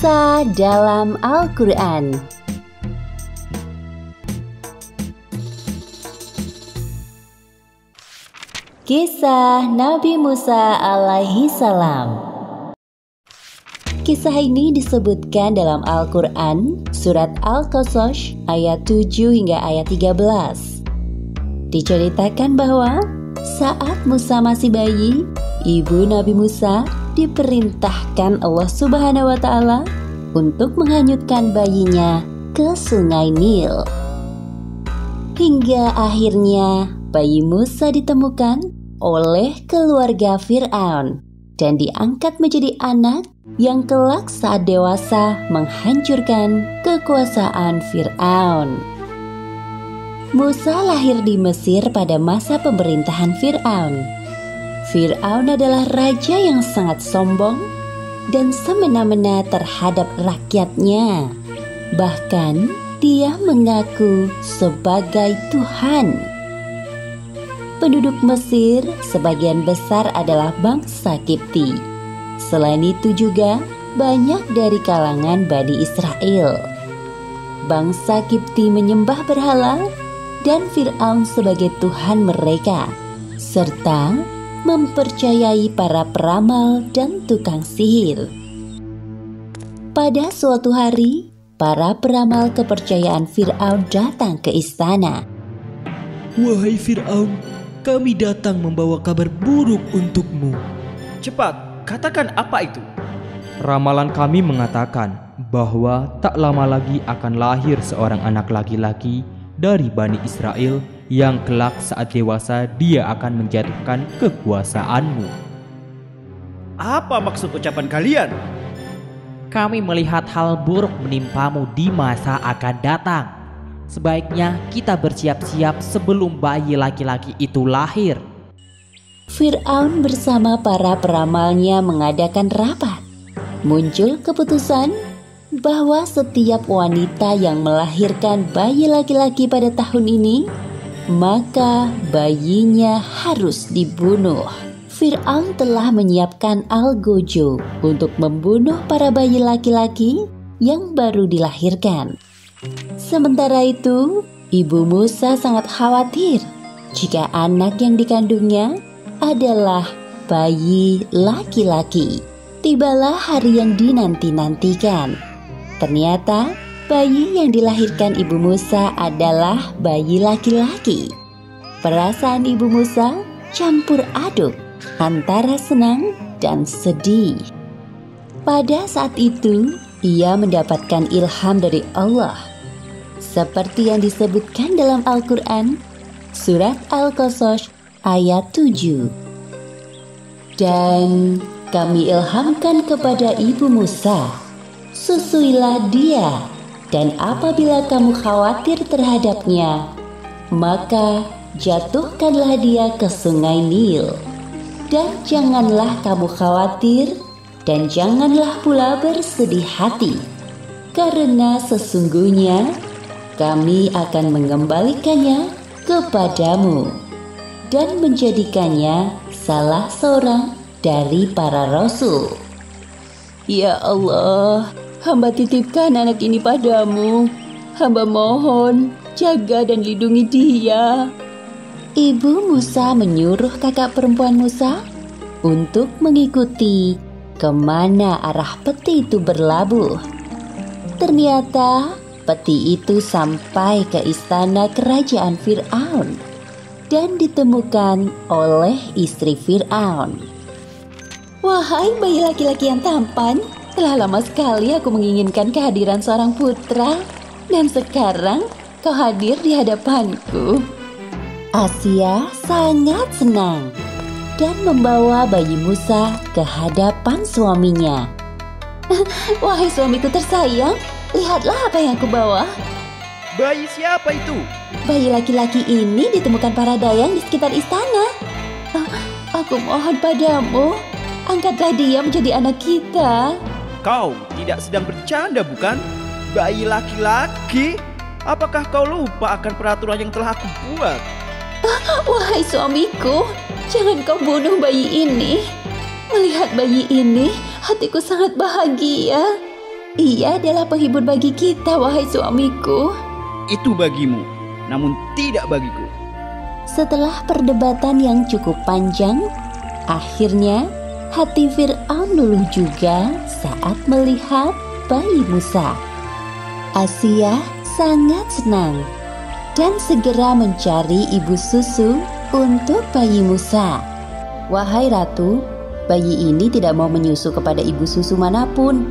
Musa dalam Al-Quran. Kisah Nabi Musa alaihi salam. Kisah ini disebutkan dalam Al-Quran, surat Al-Qasas ayat 7 hingga ayat 13. Diceritakan bahwa saat Musa masih bayi, ibu Nabi Musa diperintahkan Allah Subhanahu wa Ta'ala untuk menghanyutkan bayinya ke Sungai Nil. Hingga akhirnya bayi Musa ditemukan oleh keluarga Fir'aun dan diangkat menjadi anak yang kelak saat dewasa menghancurkan kekuasaan Fir'aun. Musa lahir di Mesir pada masa pemerintahan Fir'aun. Fir'aun adalah raja yang sangat sombong dan semena-mena terhadap rakyatnya. Bahkan dia mengaku sebagai Tuhan. Penduduk Mesir sebagian besar adalah bangsa Kipti. Selain itu juga banyak dari kalangan Bani Israel. Bangsa Kipti menyembah berhala dan Fir'aun sebagai Tuhan mereka, serta mempercayai para peramal dan tukang sihir. Pada suatu hari, para peramal kepercayaan Fir'aun datang ke istana. "Wahai Fir'aun, kami datang membawa kabar buruk untukmu." "Cepat, katakan apa itu?" "Ramalan kami mengatakan bahwa tak lama lagi akan lahir seorang anak laki-laki dari Bani Israel yang kelak saat dewasa dia akan menjatuhkan kekuasaanmu." "Apa maksud ucapan kalian?" "Kami melihat hal buruk menimpamu di masa akan datang. Sebaiknya kita bersiap-siap sebelum bayi laki-laki itu lahir." Fir'aun bersama para peramalnya mengadakan rapat. Muncul keputusan bahwa setiap wanita yang melahirkan bayi laki-laki pada tahun ini, maka bayinya harus dibunuh. Fir'aun telah menyiapkan algojo untuk membunuh para bayi laki-laki yang baru dilahirkan. Sementara itu, ibu Musa sangat khawatir jika anak yang dikandungnya adalah bayi laki-laki. Tibalah hari yang dinanti-nantikan. Ternyata bayi yang dilahirkan ibu Musa adalah bayi laki-laki. Perasaan ibu Musa campur aduk antara senang dan sedih. Pada saat itu, ia mendapatkan ilham dari Allah. Seperti yang disebutkan dalam Al-Quran, surat Al-Qasas ayat 7. "Dan kami ilhamkan kepada ibu Musa, susuilah dia, dan apabila kamu khawatir terhadapnya, maka jatuhkanlah dia ke Sungai Nil. Dan janganlah kamu khawatir, dan janganlah pula bersedih hati, karena sesungguhnya kami akan mengembalikannya kepadamu dan menjadikannya salah seorang dari para rasul." "Ya Allah, hamba titipkan anak ini padamu. Hamba mohon, jaga dan lindungi dia." Ibu Musa menyuruh kakak perempuan Musa untuk mengikuti kemana arah peti itu berlabuh. Ternyata peti itu sampai ke istana kerajaan Fir'aun dan ditemukan oleh istri Fir'aun. "Wahai bayi laki-laki yang tampan, telah lama sekali aku menginginkan kehadiran seorang putra, dan sekarang kau hadir di hadapanku." Asia sangat senang dan membawa bayi Musa ke hadapan suaminya. "Wahai suamiku tersayang, lihatlah apa yang aku bawa." "Bayi siapa itu?" "Bayi laki-laki ini ditemukan para dayang di sekitar istana. Aku mohon padamu, angkatlah dia menjadi anak kita." "Kau tidak sedang bercanda, bukan? Bayi laki-laki? Apakah kau lupa akan peraturan yang telah aku buat?" "Wahai suamiku, jangan kau bunuh bayi ini. Melihat bayi ini, hatiku sangat bahagia. Ia adalah penghibur bagi kita, wahai suamiku. Itu bagimu, namun tidak bagiku. Setelah perdebatan yang cukup panjang, akhirnya hati Fir'aun luluh juga saat melihat bayi Musa. Asia sangat senang dan segera mencari ibu susu untuk bayi Musa. Wahai ratu, bayi ini tidak mau menyusu kepada ibu susu manapun.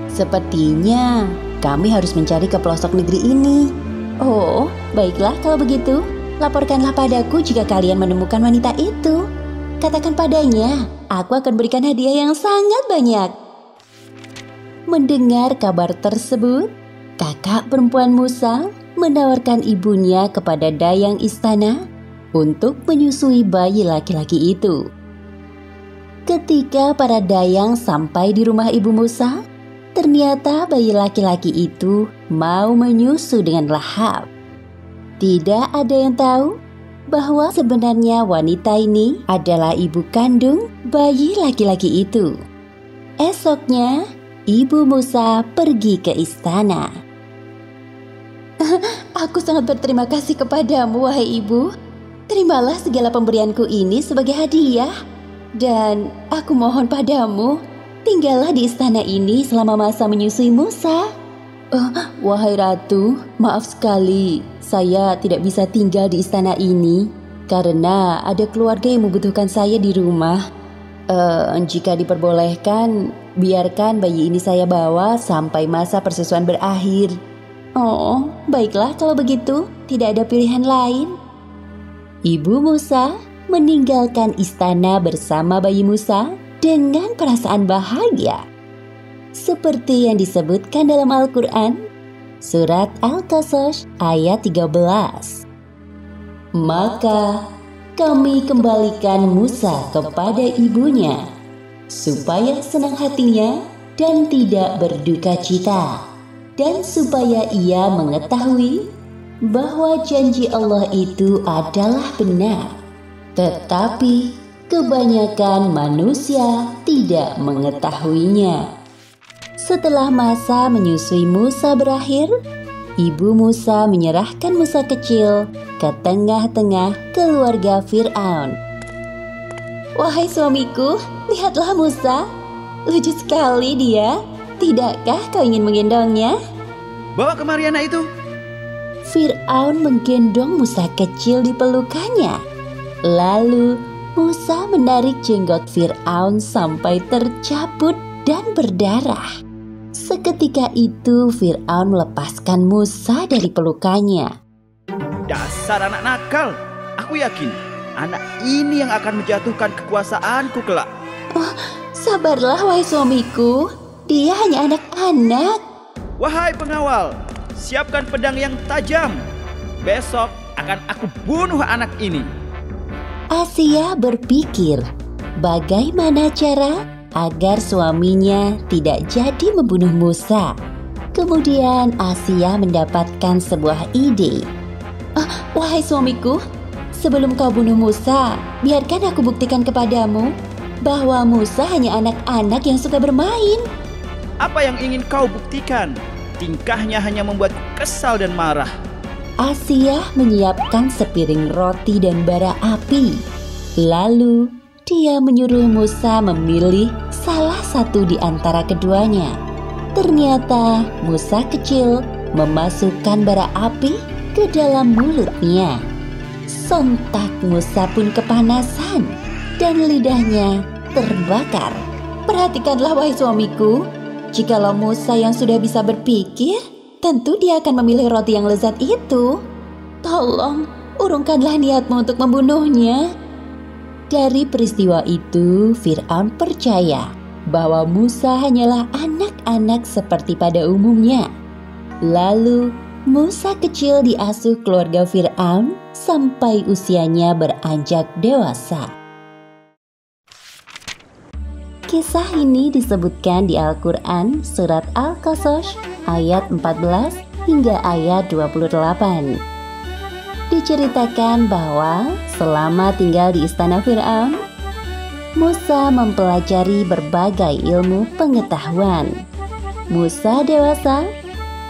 Sepertinya kami harus mencari ke pelosok negeri ini. Oh, baiklah kalau begitu. Laporkanlah padaku jika kalian menemukan wanita itu. Katakan padanya, aku akan berikan hadiah yang sangat banyak. Mendengar kabar tersebut, kakak perempuan Musa menawarkan ibunya kepada dayang istana untuk menyusui bayi laki-laki itu. Ketika para dayang sampai di rumah ibu Musa, ternyata bayi laki-laki itu mau menyusu dengan lahap. Tidak ada yang tahu bahwa sebenarnya wanita ini adalah ibu kandung bayi laki-laki itu. Esoknya, ibu Musa pergi ke istana. Aku sangat berterima kasih kepadamu, wahai ibu. Terimalah segala pemberianku ini sebagai hadiah. Dan aku mohon padamu, tinggallah di istana ini selama masa menyusui Musa. Wahai ratu, maaf sekali, saya tidak bisa tinggal di istana ini karena ada keluarga yang membutuhkan saya di rumah. Jika diperbolehkan, biarkan bayi ini saya bawa sampai masa persusuan berakhir. Oh, baiklah kalau begitu, tidak ada pilihan lain. Ibu Musa meninggalkan istana bersama bayi Musa dengan perasaan bahagia. Seperti yang disebutkan dalam Al-Quran, Surat Al-Qasas ayat 13. Maka kami kembalikan Musa kepada ibunya, supaya senang hatinya dan tidak berduka cita, dan supaya ia mengetahui bahwa janji Allah itu adalah benar. Tetapi kebanyakan manusia tidak mengetahuinya. Setelah masa menyusui Musa berakhir, ibu Musa menyerahkan Musa kecil ke tengah-tengah keluarga Fir'aun. Wahai suamiku, lihatlah Musa. Lucu sekali dia. Tidakkah kau ingin menggendongnya? Bawa kemari anak itu. Fir'aun menggendong Musa kecil di pelukannya. Lalu Musa menarik jenggot Fir'aun sampai tercabut dan berdarah. Seketika itu Fir'aun melepaskan Musa dari pelukannya. Dasar anak nakal. Aku yakin anak ini yang akan menjatuhkan kekuasaanku kelak. Oh, sabarlah wahai suamiku. Dia hanya anak-anak. Wahai pengawal, siapkan pedang yang tajam. Besok akan aku bunuh anak ini. Asia berpikir bagaimana cara agar suaminya tidak jadi membunuh Musa. Kemudian Asia mendapatkan sebuah ide. Wahai suamiku, sebelum kau bunuh Musa, biarkan aku buktikan kepadamu bahwa Musa hanya anak-anak yang suka bermain. Apa yang ingin kau buktikan? Tingkahnya hanya membuatku kesal dan marah. Asia menyiapkan sepiring roti dan bara api. Lalu dia menyuruh Musa memilih salah satu di antara keduanya. Ternyata Musa kecil memasukkan bara api ke dalam mulutnya. Sontak Musa pun kepanasan dan lidahnya terbakar. Perhatikanlah wahai suamiku, jikalau Musa yang sudah bisa berpikir, tentu dia akan memilih roti yang lezat itu. Tolong, urungkanlah niatmu untuk membunuhnya. Dari peristiwa itu, Fir'aun percaya bahwa Musa hanyalah anak-anak seperti pada umumnya. Lalu, Musa kecil diasuh keluarga Fir'aun sampai usianya beranjak dewasa. Kisah ini disebutkan di Al-Quran Surat Al-Qasas ayat 14 hingga ayat 28. Diceritakan bahwa selama tinggal di istana Fir'aun, Musa mempelajari berbagai ilmu pengetahuan. Musa dewasa,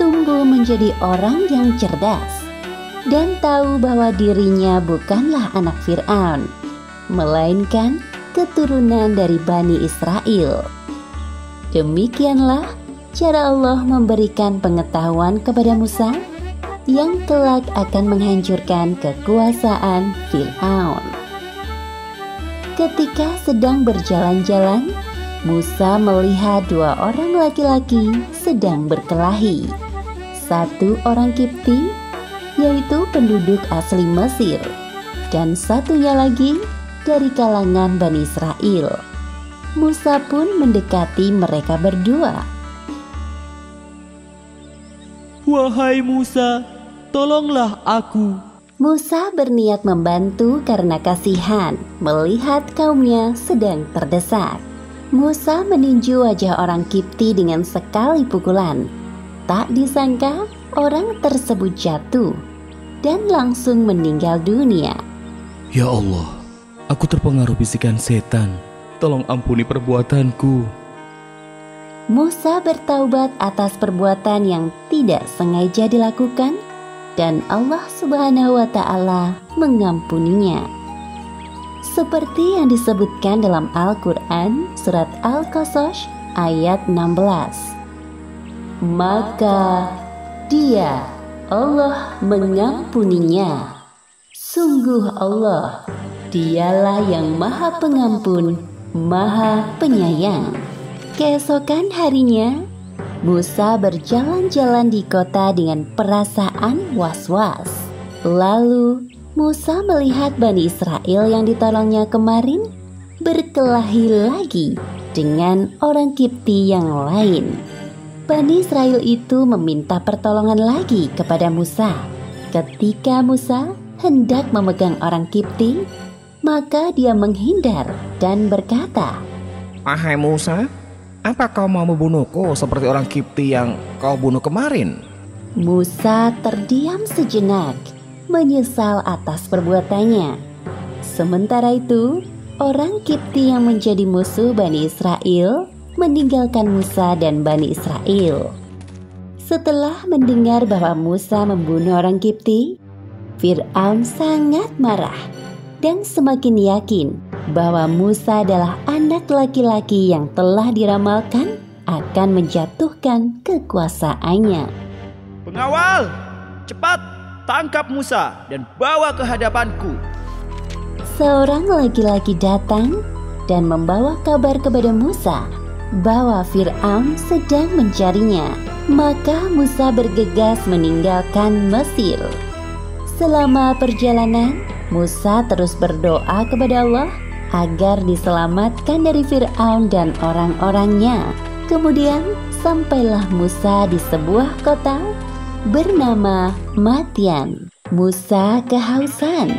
tumbuh menjadi orang yang cerdas dan tahu bahwa dirinya bukanlah anak Fir'aun, melainkan keturunan dari Bani Israel. Demikianlah cara Allah memberikan pengetahuan kepada Musa yang kelak akan menghancurkan kekuasaan Fir'aun. Ketika sedang berjalan-jalan, Musa melihat dua orang laki-laki sedang berkelahi. Satu orang Kipti, yaitu penduduk asli Mesir, dan satunya lagi dari kalangan Bani Israel. Musa pun mendekati mereka berdua. Wahai Musa, tolonglah aku. Musa berniat membantu karena kasihan melihat kaumnya sedang terdesak. Musa meninju wajah orang Kipti dengan sekali pukulan. Tak disangka orang tersebut jatuh dan langsung meninggal dunia. Ya Allah, aku terpengaruh bisikan setan. Tolong ampuni perbuatanku. Musa bertaubat atas perbuatan yang tidak sengaja dilakukan dan Allah Subhanahu wa Ta'ala mengampuninya. Seperti yang disebutkan dalam Al-Quran surat Al-Qasas ayat 16. Maka Dia, Allah, mengampuninya. Sungguh Allah, Dialah yang Maha Pengampun, Maha Penyayang. Keesokan harinya, Musa berjalan-jalan di kota dengan perasaan was-was. Lalu Musa melihat Bani Israel yang ditolongnya kemarin berkelahi lagi dengan orang Kipti yang lain. Bani Israel itu meminta pertolongan lagi kepada Musa. Ketika Musa hendak memegang orang Kipti, maka dia menghindar dan berkata, Wahai Musa, apa kau mau membunuhku seperti orang Kipti yang kau bunuh kemarin? Musa terdiam sejenak, menyesal atas perbuatannya. Sementara itu, orang Kipti yang menjadi musuh Bani Israel meninggalkan Musa dan Bani Israel. Setelah mendengar bahwa Musa membunuh orang Kipti, Fir'aun sangat marah dan semakin yakin bahwa Musa adalah anak laki-laki yang telah diramalkan akan menjatuhkan kekuasaannya. Pengawal, cepat tangkap Musa dan bawa ke hadapanku. Seorang laki-laki datang dan membawa kabar kepada Musa bahwa Fir'aun sedang mencarinya. Maka Musa bergegas meninggalkan Mesir. Selama perjalanan, Musa terus berdoa kepada Allah agar diselamatkan dari Fir'aun dan orang-orangnya. Kemudian sampailah Musa di sebuah kota bernama Madian. Musa kehausan.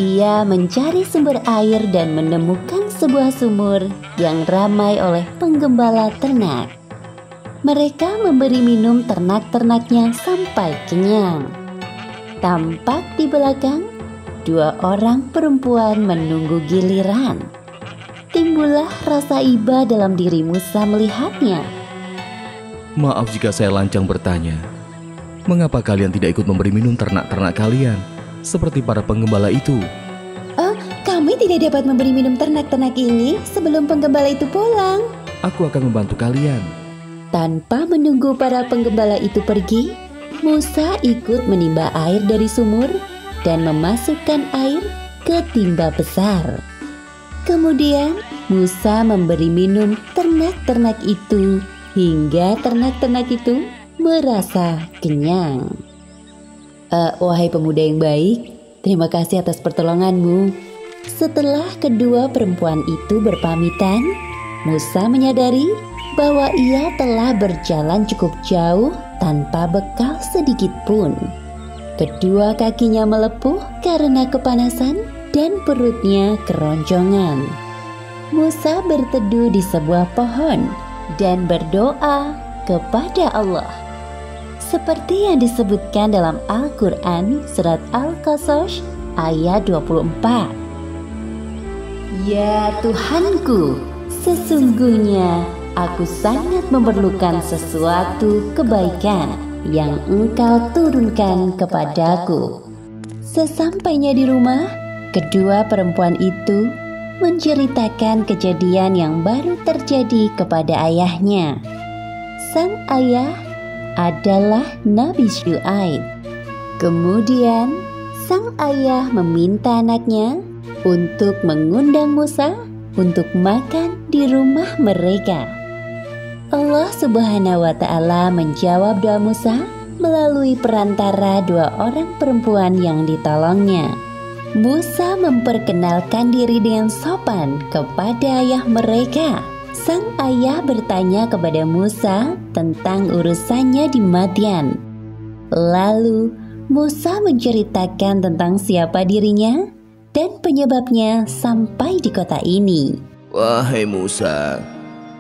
Ia mencari sumber air dan menemukan sebuah sumur yang ramai oleh penggembala ternak. Mereka memberi minum ternak-ternaknya sampai kenyang. Tampak di belakang, dua orang perempuan menunggu giliran. Timbullah rasa iba dalam diri Musa melihatnya. Maaf jika saya lancang bertanya, mengapa kalian tidak ikut memberi minum ternak-ternak kalian seperti para penggembala itu? Kami tidak dapat memberi minum ternak-ternak ini sebelum penggembala itu pulang. Aku akan membantu kalian. Tanpa menunggu para penggembala itu pergi, Musa ikut menimba air dari sumur dan memasukkan air ke timba besar. Kemudian Musa memberi minum ternak-ternak itu hingga ternak-ternak itu merasa kenyang. Wahai pemuda yang baik, terima kasih atas pertolonganmu. Setelah kedua perempuan itu berpamitan, Musa menyadari bahwa ia telah berjalan cukup jauh tanpa bekal sedikit pun. Kedua kakinya melepuh karena kepanasan dan perutnya keroncongan. Musa berteduh di sebuah pohon dan berdoa kepada Allah. Seperti yang disebutkan dalam Al-Quran surat Al-Qasas ayat 24. Ya Tuhanku, sesungguhnya Aku sangat memerlukan sesuatu kebaikan yang engkau turunkan kepadaku. Sesampainya di rumah, kedua perempuan itu menceritakan kejadian yang baru terjadi kepada ayahnya. Sang ayah adalah Nabi Syuaib. Kemudian sang ayah meminta anaknya untuk mengundang Musa untuk makan di rumah mereka. Allah Subhanahu wa Ta'ala menjawab doa Musa melalui perantara dua orang perempuan yang ditolongnya. Musa memperkenalkan diri dengan sopan kepada ayah mereka. Sang ayah bertanya kepada Musa tentang urusannya di Madian. Lalu Musa menceritakan tentang siapa dirinya dan penyebabnya sampai di kota ini. Wahai Musa,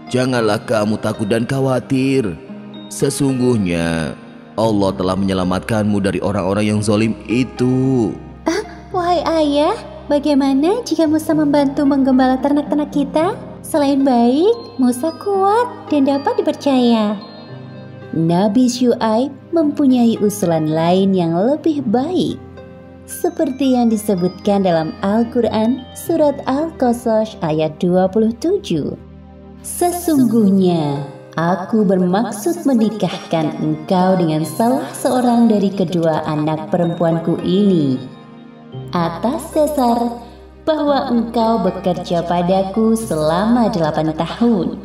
janganlah kamu takut dan khawatir. Sesungguhnya Allah telah menyelamatkanmu dari orang-orang yang zalim itu. Wahai ayah, bagaimana jika Musa membantu menggembala ternak-ternak kita? Selain baik, Musa kuat dan dapat dipercaya. Nabi Syuaib mempunyai usulan lain yang lebih baik. Seperti yang disebutkan dalam Al-Quran surat Al-Qasas ayat 27. Sesungguhnya aku bermaksud menikahkan engkau dengan salah seorang dari kedua anak perempuanku ini, atas dasar bahwa engkau bekerja padaku selama 8 tahun.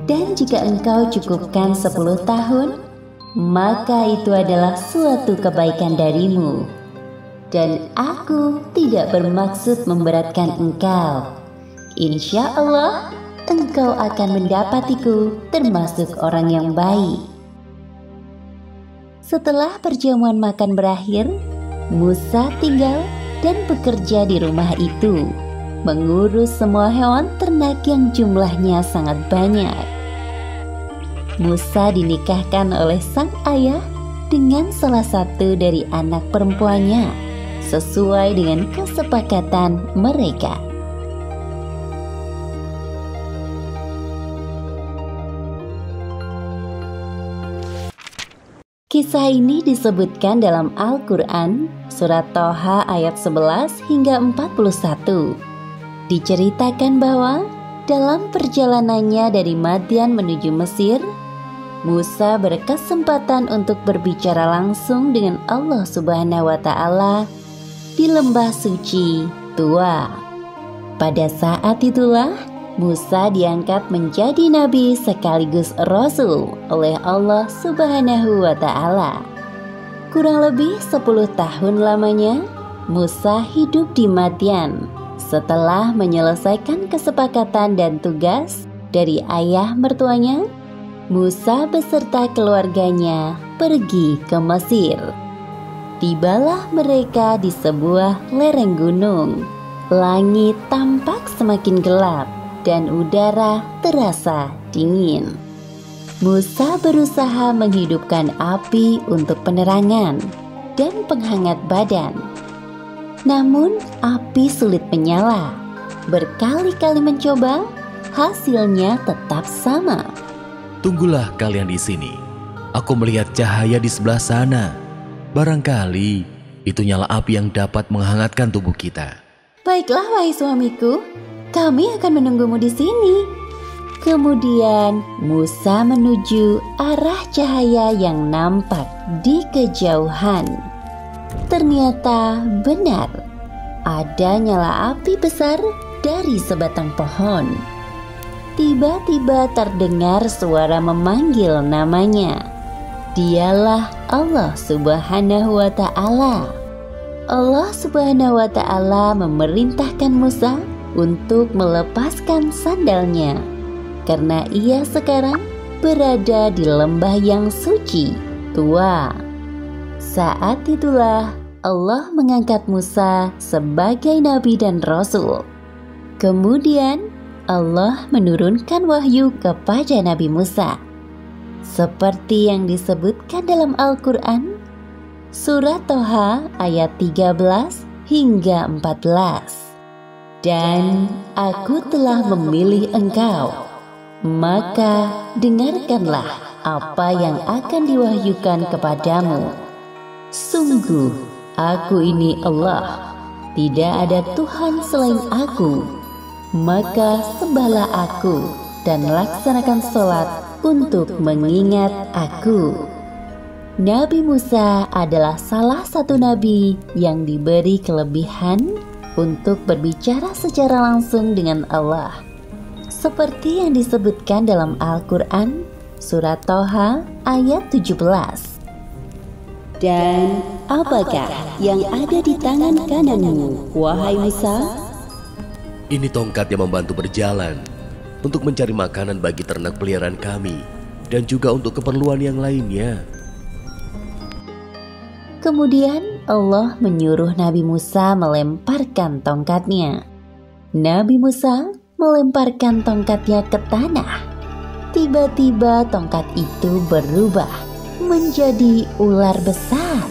Dan jika engkau cukupkan 10 tahun, maka itu adalah suatu kebaikan darimu. Dan aku tidak bermaksud memberatkan engkau. Insya Allah, engkau akan mendapatiku termasuk orang yang baik. Setelah perjamuan makan berakhir, Musa tinggal dan bekerja di rumah itu, mengurus semua hewan ternak yang jumlahnya sangat banyak. Musa dinikahkan oleh sang ayah dengan salah satu dari anak perempuannya, sesuai dengan kesepakatan mereka. Kisah ini disebutkan dalam Al-Quran, surat Toha ayat 11 hingga 41. Diceritakan bahwa dalam perjalanannya dari Madian menuju Mesir, Musa berkesempatan untuk berbicara langsung dengan Allah Subhanahu wa Ta'ala di lembah suci Tua. Pada saat itulah Musa diangkat menjadi nabi sekaligus rasul oleh Allah Subhanahu wa Ta'ala. Kurang lebih 10 tahun lamanya Musa hidup di Madian setelah menyelesaikan kesepakatan dan tugas dari ayah mertuanya. Musa beserta keluarganya pergi ke Mesir. Tibalah mereka di sebuah lereng gunung. Langit tampak semakin gelap dan udara terasa dingin. Musa berusaha menghidupkan api untuk penerangan dan penghangat badan. Namun api sulit menyala. Berkali-kali mencoba, hasilnya tetap sama. Tunggulah kalian di sini. Aku melihat cahaya di sebelah sana. Barangkali itu nyala api yang dapat menghangatkan tubuh kita. Baiklah wahai suamiku, kami akan menunggumu di sini. Kemudian Musa menuju arah cahaya yang nampak di kejauhan. Ternyata benar, ada nyala api besar dari sebatang pohon. Tiba-tiba terdengar suara memanggil namanya. Dialah Allah Subhanahu wa Ta'ala. Allah Subhanahu wa Ta'ala memerintahkan Musa untuk melepaskan sandalnya, karena ia sekarang berada di lembah yang suci Tua. Saat itulah Allah mengangkat Musa sebagai nabi dan rasul. Kemudian Allah menurunkan wahyu kepada Nabi Musa, seperti yang disebutkan dalam Al-Quran, surat Toha ayat 13 hingga 14. Dan aku telah memilih engkau maka dengarkanlah apa yang akan diwahyukan kepadamu. Sungguh, aku ini Allah, tidak ada Tuhan selain aku. Maka sembahlah aku dan laksanakan sholat untuk mengingat aku. Nabi Musa adalah salah satu nabi yang diberi kelebihan untuk berbicara secara langsung dengan Allah, seperti yang disebutkan dalam Al-Quran Surat Toha ayat 17. Dan apakah yang ada di tangan kananmu, wahai Musa? Ini tongkat yang membantu berjalan untuk mencari makanan bagi ternak peliharaan kami dan juga untuk keperluan yang lainnya. Kemudian Allah menyuruh Nabi Musa melemparkan tongkatnya. Nabi Musa melemparkan tongkatnya ke tanah. Tiba-tiba tongkat itu berubah menjadi ular besar.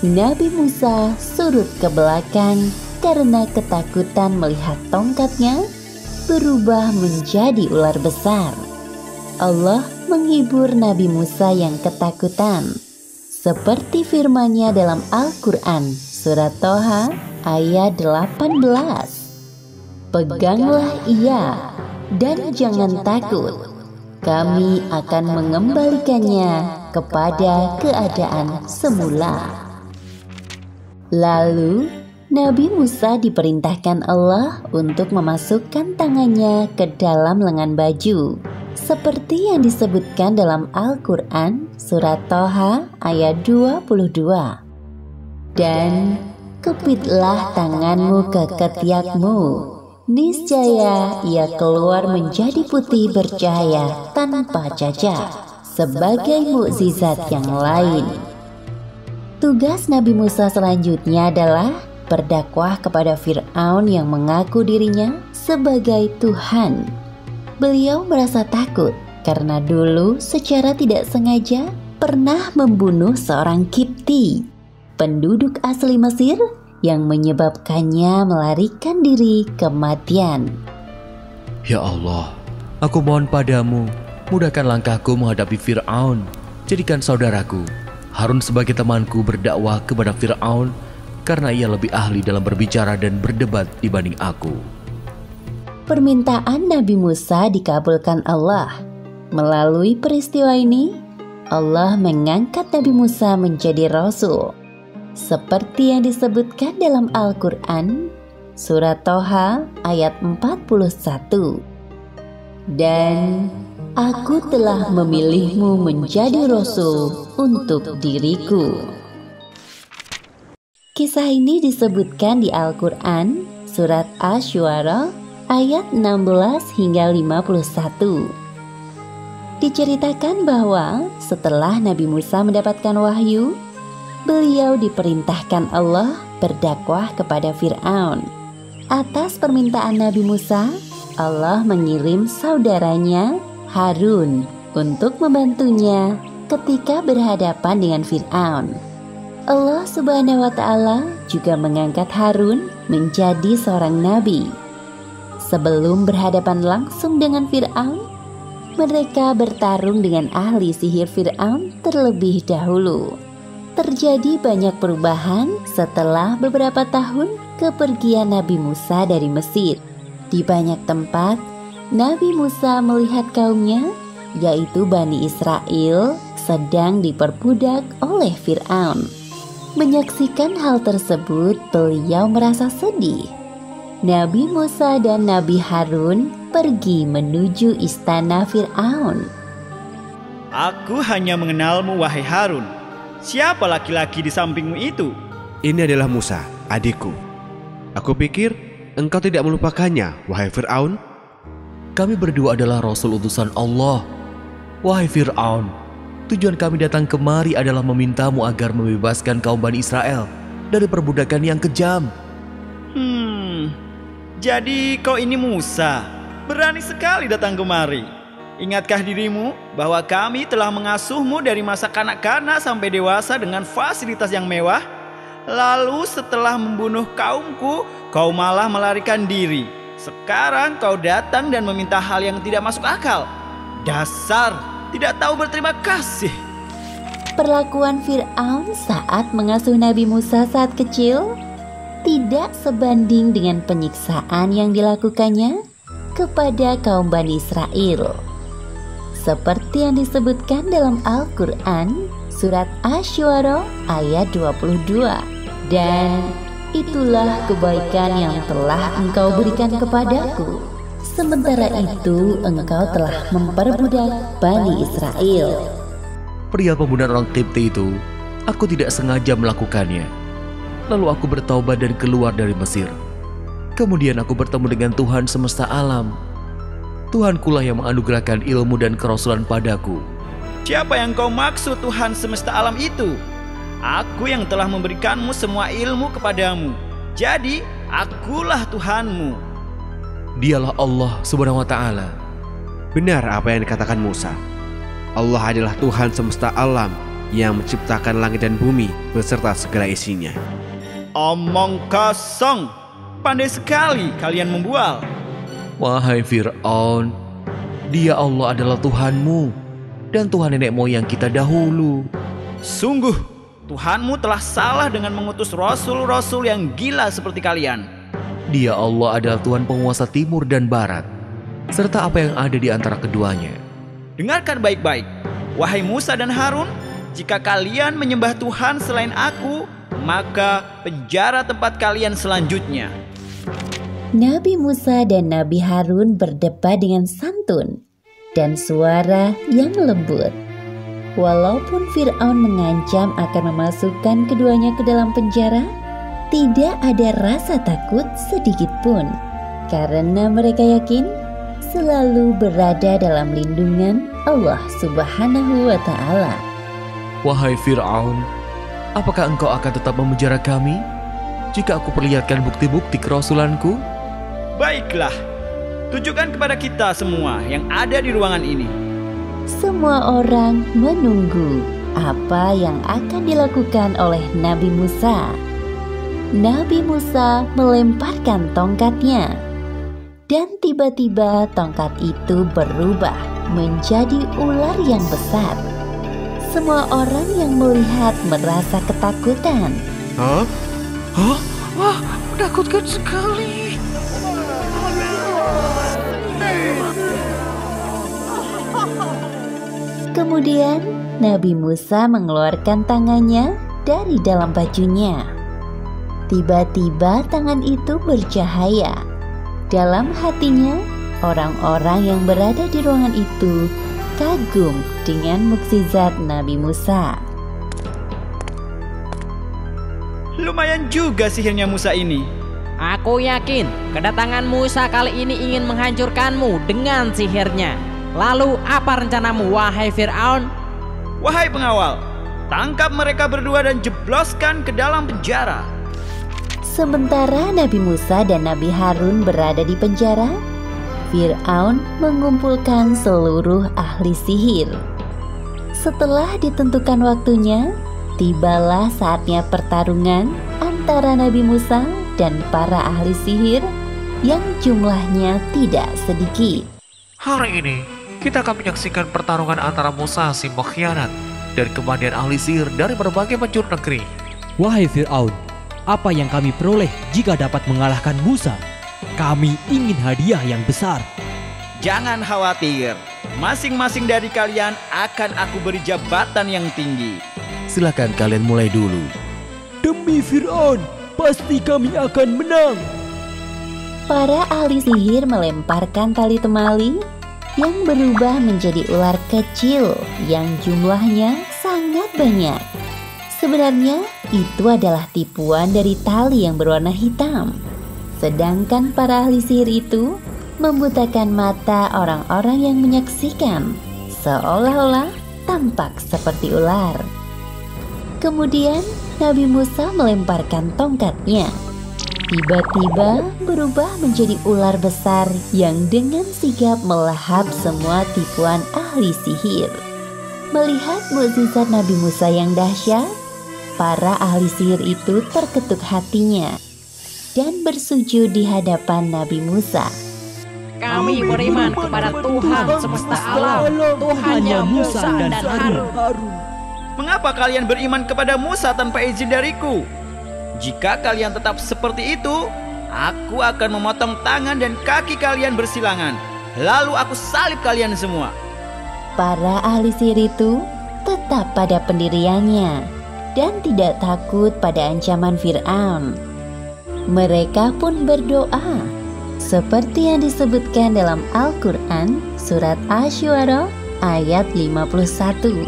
Nabi Musa surut ke belakang karena ketakutan melihat tongkatnya berubah menjadi ular besar. Allah menghibur Nabi Musa yang ketakutan, seperti firman-Nya dalam Al-Quran Surat Toha ayat 18. Peganglah ia dan jangan takut, kami akan mengembalikannya kepada keadaan semula. Lalu Nabi Musa diperintahkan Allah untuk memasukkan tangannya ke dalam lengan baju, seperti yang disebutkan dalam Al-Quran Surat Toha ayat 22. Dan kepitlah tanganmu ke ketiakmu, niscaya ia keluar menjadi putih bercahaya tanpa cacat, sebagai mukjizat yang lain. Tugas Nabi Musa selanjutnya adalah berdakwah kepada Fir'aun yang mengaku dirinya sebagai Tuhan. Beliau merasa takut karena dulu secara tidak sengaja pernah membunuh seorang Kipti, penduduk asli Mesir, yang menyebabkannya melarikan diri kematian. Ya Allah, aku mohon padamu, mudahkan langkahku menghadapi Fir'aun. Jadikan saudaraku Harun sebagai temanku berdakwah kepada Fir'aun, karena ia lebih ahli dalam berbicara dan berdebat dibanding aku. Permintaan Nabi Musa dikabulkan Allah. Melalui peristiwa ini, Allah mengangkat Nabi Musa menjadi Rasul, seperti yang disebutkan dalam Al-Quran Surat Toha ayat 41. Dan aku telah memilihmu menjadi Rasul untuk diriku. Kisah ini disebutkan di Al-Quran Surat Asy-Syu'ara ayat 16 hingga 51. Diceritakan bahwa setelah Nabi Musa mendapatkan wahyu, beliau diperintahkan Allah berdakwah kepada Fir'aun. Atas permintaan Nabi Musa, Allah mengirim saudaranya Harun untuk membantunya ketika berhadapan dengan Fir'aun. Allah Subhanahu wa Ta'ala juga mengangkat Harun menjadi seorang nabi. Sebelum berhadapan langsung dengan Fir'aun, mereka bertarung dengan ahli sihir Fir'aun terlebih dahulu. Terjadi banyak perubahan setelah beberapa tahun kepergian Nabi Musa dari Mesir. Di banyak tempat, Nabi Musa melihat kaumnya, yaitu Bani Israel, sedang diperbudak oleh Fir'aun. Menyaksikan hal tersebut, beliau merasa sedih. Nabi Musa dan Nabi Harun pergi menuju istana Fir'aun. Aku hanya mengenalmu, wahai Harun. Siapa laki-laki di sampingmu itu? Ini adalah Musa, adikku. Aku pikir engkau tidak melupakannya, wahai Fir'aun. Kami berdua adalah Rasul utusan Allah. Wahai Fir'aun, tujuan kami datang kemari adalah memintamu agar membebaskan kaum Bani Israel dari perbudakan yang kejam. Jadi kau ini Musa, berani sekali datang kemari. Ingatkah dirimu bahwa kami telah mengasuhmu dari masa kanak-kanak sampai dewasa dengan fasilitas yang mewah? Lalu setelah membunuh kaumku, kau malah melarikan diri. Sekarang kau datang dan meminta hal yang tidak masuk akal. Dasar tidak tahu berterima kasih. Perlakuan Fir'aun saat mengasuh Nabi Musa saat kecil tidak sebanding dengan penyiksaan yang dilakukannya kepada kaum Bani Israel. Seperti yang disebutkan dalam Al-Quran, surat Asy-Syu'ara ayat 22. Dan itulah kebaikan yang telah engkau berikan kepadaku. Sementara itu engkau telah memperbudak Bani Israel. Perihal pembunuhan orang Kipti itu, aku tidak sengaja melakukannya. Lalu aku bertaubat dan keluar dari Mesir. Kemudian aku bertemu dengan Tuhan semesta alam. Tuhankulah yang menganugerahkan ilmu dan kerasulan padaku. Siapa yang kau maksud Tuhan semesta alam itu? Aku yang telah memberikanmu semua ilmu kepadamu. Jadi akulah Tuhanmu. Dialah Allah Subhanahu wa ta'ala. Benar apa yang dikatakan Musa. Allah adalah Tuhan semesta alam yang menciptakan langit dan bumi beserta segala isinya. Omong kosong. Pandai sekali kalian membual. Wahai Fir'aun, dia Allah adalah Tuhanmu dan Tuhan nenek moyang kita dahulu. Sungguh, Tuhanmu telah salah dengan mengutus rasul-rasul yang gila seperti kalian. Dia Allah adalah Tuhan penguasa timur dan barat, serta apa yang ada di antara keduanya. Dengarkan baik-baik, wahai Musa dan Harun, jika kalian menyembah Tuhan selain aku, maka penjara tempat kalian selanjutnya. Nabi Musa dan Nabi Harun berdebat dengan santun dan suara yang lembut. Walaupun Fir'aun mengancam akan memasukkan keduanya ke dalam penjara, tidak ada rasa takut sedikit pun, karena mereka yakin selalu berada dalam lindungan Allah Subhanahu wa ta'ala. Wahai Fir'aun, apakah engkau akan tetap memenjara kami jika aku perlihatkan bukti-bukti kerasulanku? Baiklah, tunjukkan kepada kita semua yang ada di ruangan ini. Semua orang menunggu apa yang akan dilakukan oleh Nabi Musa. Nabi Musa melemparkan tongkatnya, dan tiba-tiba tongkat itu berubah menjadi ular yang besar. Semua orang yang melihat merasa ketakutan. Hah? Wah, menakutkan sekali. Kemudian Nabi Musa mengeluarkan tangannya dari dalam bajunya. Tiba-tiba tangan itu bercahaya. Dalam hatinya, orang-orang yang berada di ruangan itu kagum dengan mukjizat Nabi Musa. Lumayan juga sihirnya Musa ini. Aku yakin kedatangan Musa kali ini ingin menghancurkanmu dengan sihirnya. Lalu apa rencanamu, wahai Fir'aun? Wahai pengawal, tangkap mereka berdua dan jebloskan ke dalam penjara. Sementara Nabi Musa dan Nabi Harun berada di penjara, Fir'aun mengumpulkan seluruh ahli sihir. Setelah ditentukan waktunya, tibalah saatnya pertarungan antara Nabi Musa dan para ahli sihir yang jumlahnya tidak sedikit. Hari ini kita akan menyaksikan pertarungan antara Musa si pengkhianat dan kemudian ahli sihir dari berbagai penjuru negeri. Wahai Fir'aun, apa yang kami peroleh jika dapat mengalahkan Musa? Kami ingin hadiah yang besar. Jangan khawatir, masing-masing dari kalian akan aku beri jabatan yang tinggi. Silakan kalian mulai dulu. Demi Fir'aun, pasti kami akan menang. Para ahli sihir melemparkan tali temali yang berubah menjadi ular kecil yang jumlahnya sangat banyak. Sebenarnya itu adalah tipuan dari tali yang berwarna hitam. Sedangkan para ahli sihir itu membutakan mata orang-orang yang menyaksikan, seolah-olah tampak seperti ular. Kemudian Nabi Musa melemparkan tongkatnya. Tiba-tiba berubah menjadi ular besar yang dengan sigap melahap semua tipuan ahli sihir. Melihat mukjizat Nabi Musa yang dahsyat, para ahli sihir itu terketuk hatinya. dan bersujud di hadapan Nabi Musa. Kami beriman kepada Tuhan semesta alam, Tuhannya Musa dan Harun. Mengapa kalian beriman kepada Musa tanpa izin dariku? Jika kalian tetap seperti itu, aku akan memotong tangan dan kaki kalian bersilangan. Lalu aku salib kalian semua. Para ahli sihir itu tetap pada pendiriannya dan tidak takut pada ancaman Fir'aun. Mereka pun berdoa seperti yang disebutkan dalam Al-Quran surat Asy-Syu'ara ayat 51.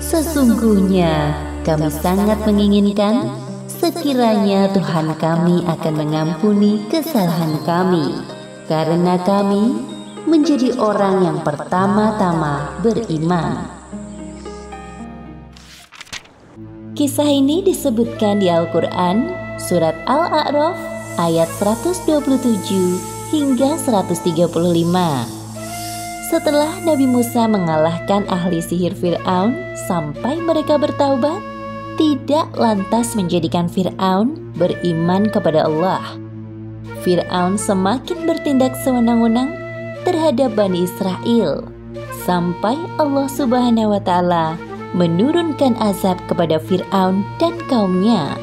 Sesungguhnya kami sangat menginginkan sekiranya Tuhan kami akan mengampuni kesalahan kami, karena kami menjadi orang yang pertama-tama beriman. Kisah ini disebutkan di Al-Quran surat Al-A'raf ayat 127 hingga 135. Setelah Nabi Musa mengalahkan ahli sihir Fir'aun sampai mereka bertaubat, tidak lantas menjadikan Fir'aun beriman kepada Allah. Fir'aun semakin bertindak sewenang-wenang terhadap Bani Israel, sampai Allah Subhanahu wa Ta'ala menurunkan azab kepada Fir'aun dan kaumnya.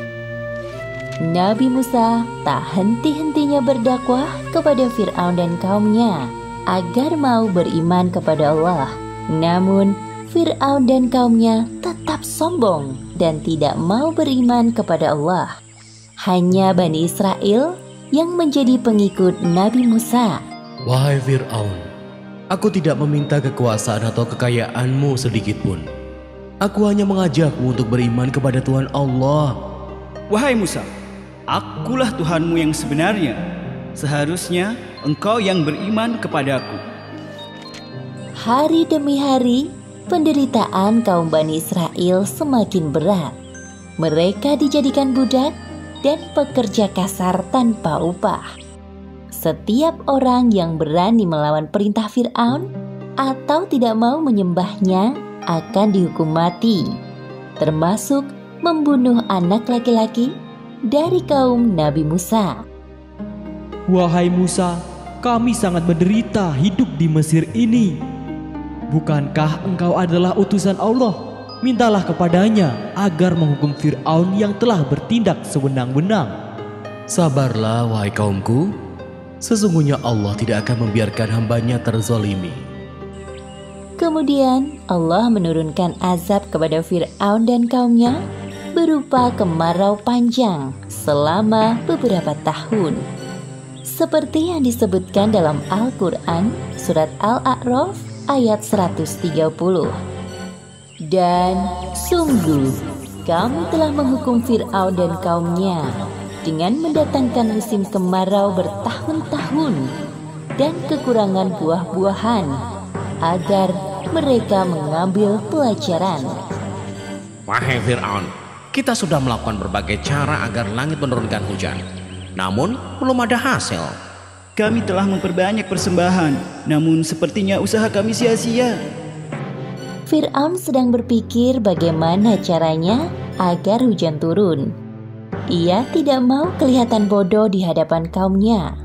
Nabi Musa tak henti-hentinya berdakwah kepada Fir'aun dan kaumnya agar mau beriman kepada Allah. Namun Fir'aun dan kaumnya tetap sombong dan tidak mau beriman kepada Allah. Hanya Bani Israel yang menjadi pengikut Nabi Musa. Wahai Fir'aun, aku tidak meminta kekuasaan atau kekayaanmu sedikitpun. Aku hanya mengajakmu untuk beriman kepada Tuhan Allah. Wahai Musa, akulah Tuhanmu yang sebenarnya. Seharusnya engkau yang beriman kepadaku. Hari demi hari, penderitaan kaum Bani Israel semakin berat. Mereka dijadikan budak dan pekerja kasar tanpa upah. Setiap orang yang berani melawan perintah Fir'aun atau tidak mau menyembahnya akan dihukum mati, termasuk membunuh anak laki-laki dari kaum Nabi Musa. Wahai Musa, kami sangat menderita hidup di Mesir ini. Bukankah engkau adalah utusan Allah? Mintalah kepadanya agar menghukum Fir'aun yang telah bertindak sewenang-wenang. Sabarlah wahai kaumku, sesungguhnya Allah tidak akan membiarkan hambanya terzolimi. Kemudian Allah menurunkan azab kepada Fir'aun dan kaumnya berupa kemarau panjang selama beberapa tahun. Seperti yang disebutkan dalam Al-Quran surat Al-A'raf ayat 130. Dan sungguh kami telah menghukum Fir'aun dan kaumnya dengan mendatangkan musim kemarau bertahun-tahun dan kekurangan buah-buahan agar mereka mengambil pelajaran. Wahai Fir'aun, kita sudah melakukan berbagai cara agar langit menurunkan hujan, namun belum ada hasil. Kami telah memperbanyak persembahan, namun sepertinya usaha kami sia-sia. Fir'aun sedang berpikir bagaimana caranya agar hujan turun. Ia tidak mau kelihatan bodoh di hadapan kaumnya.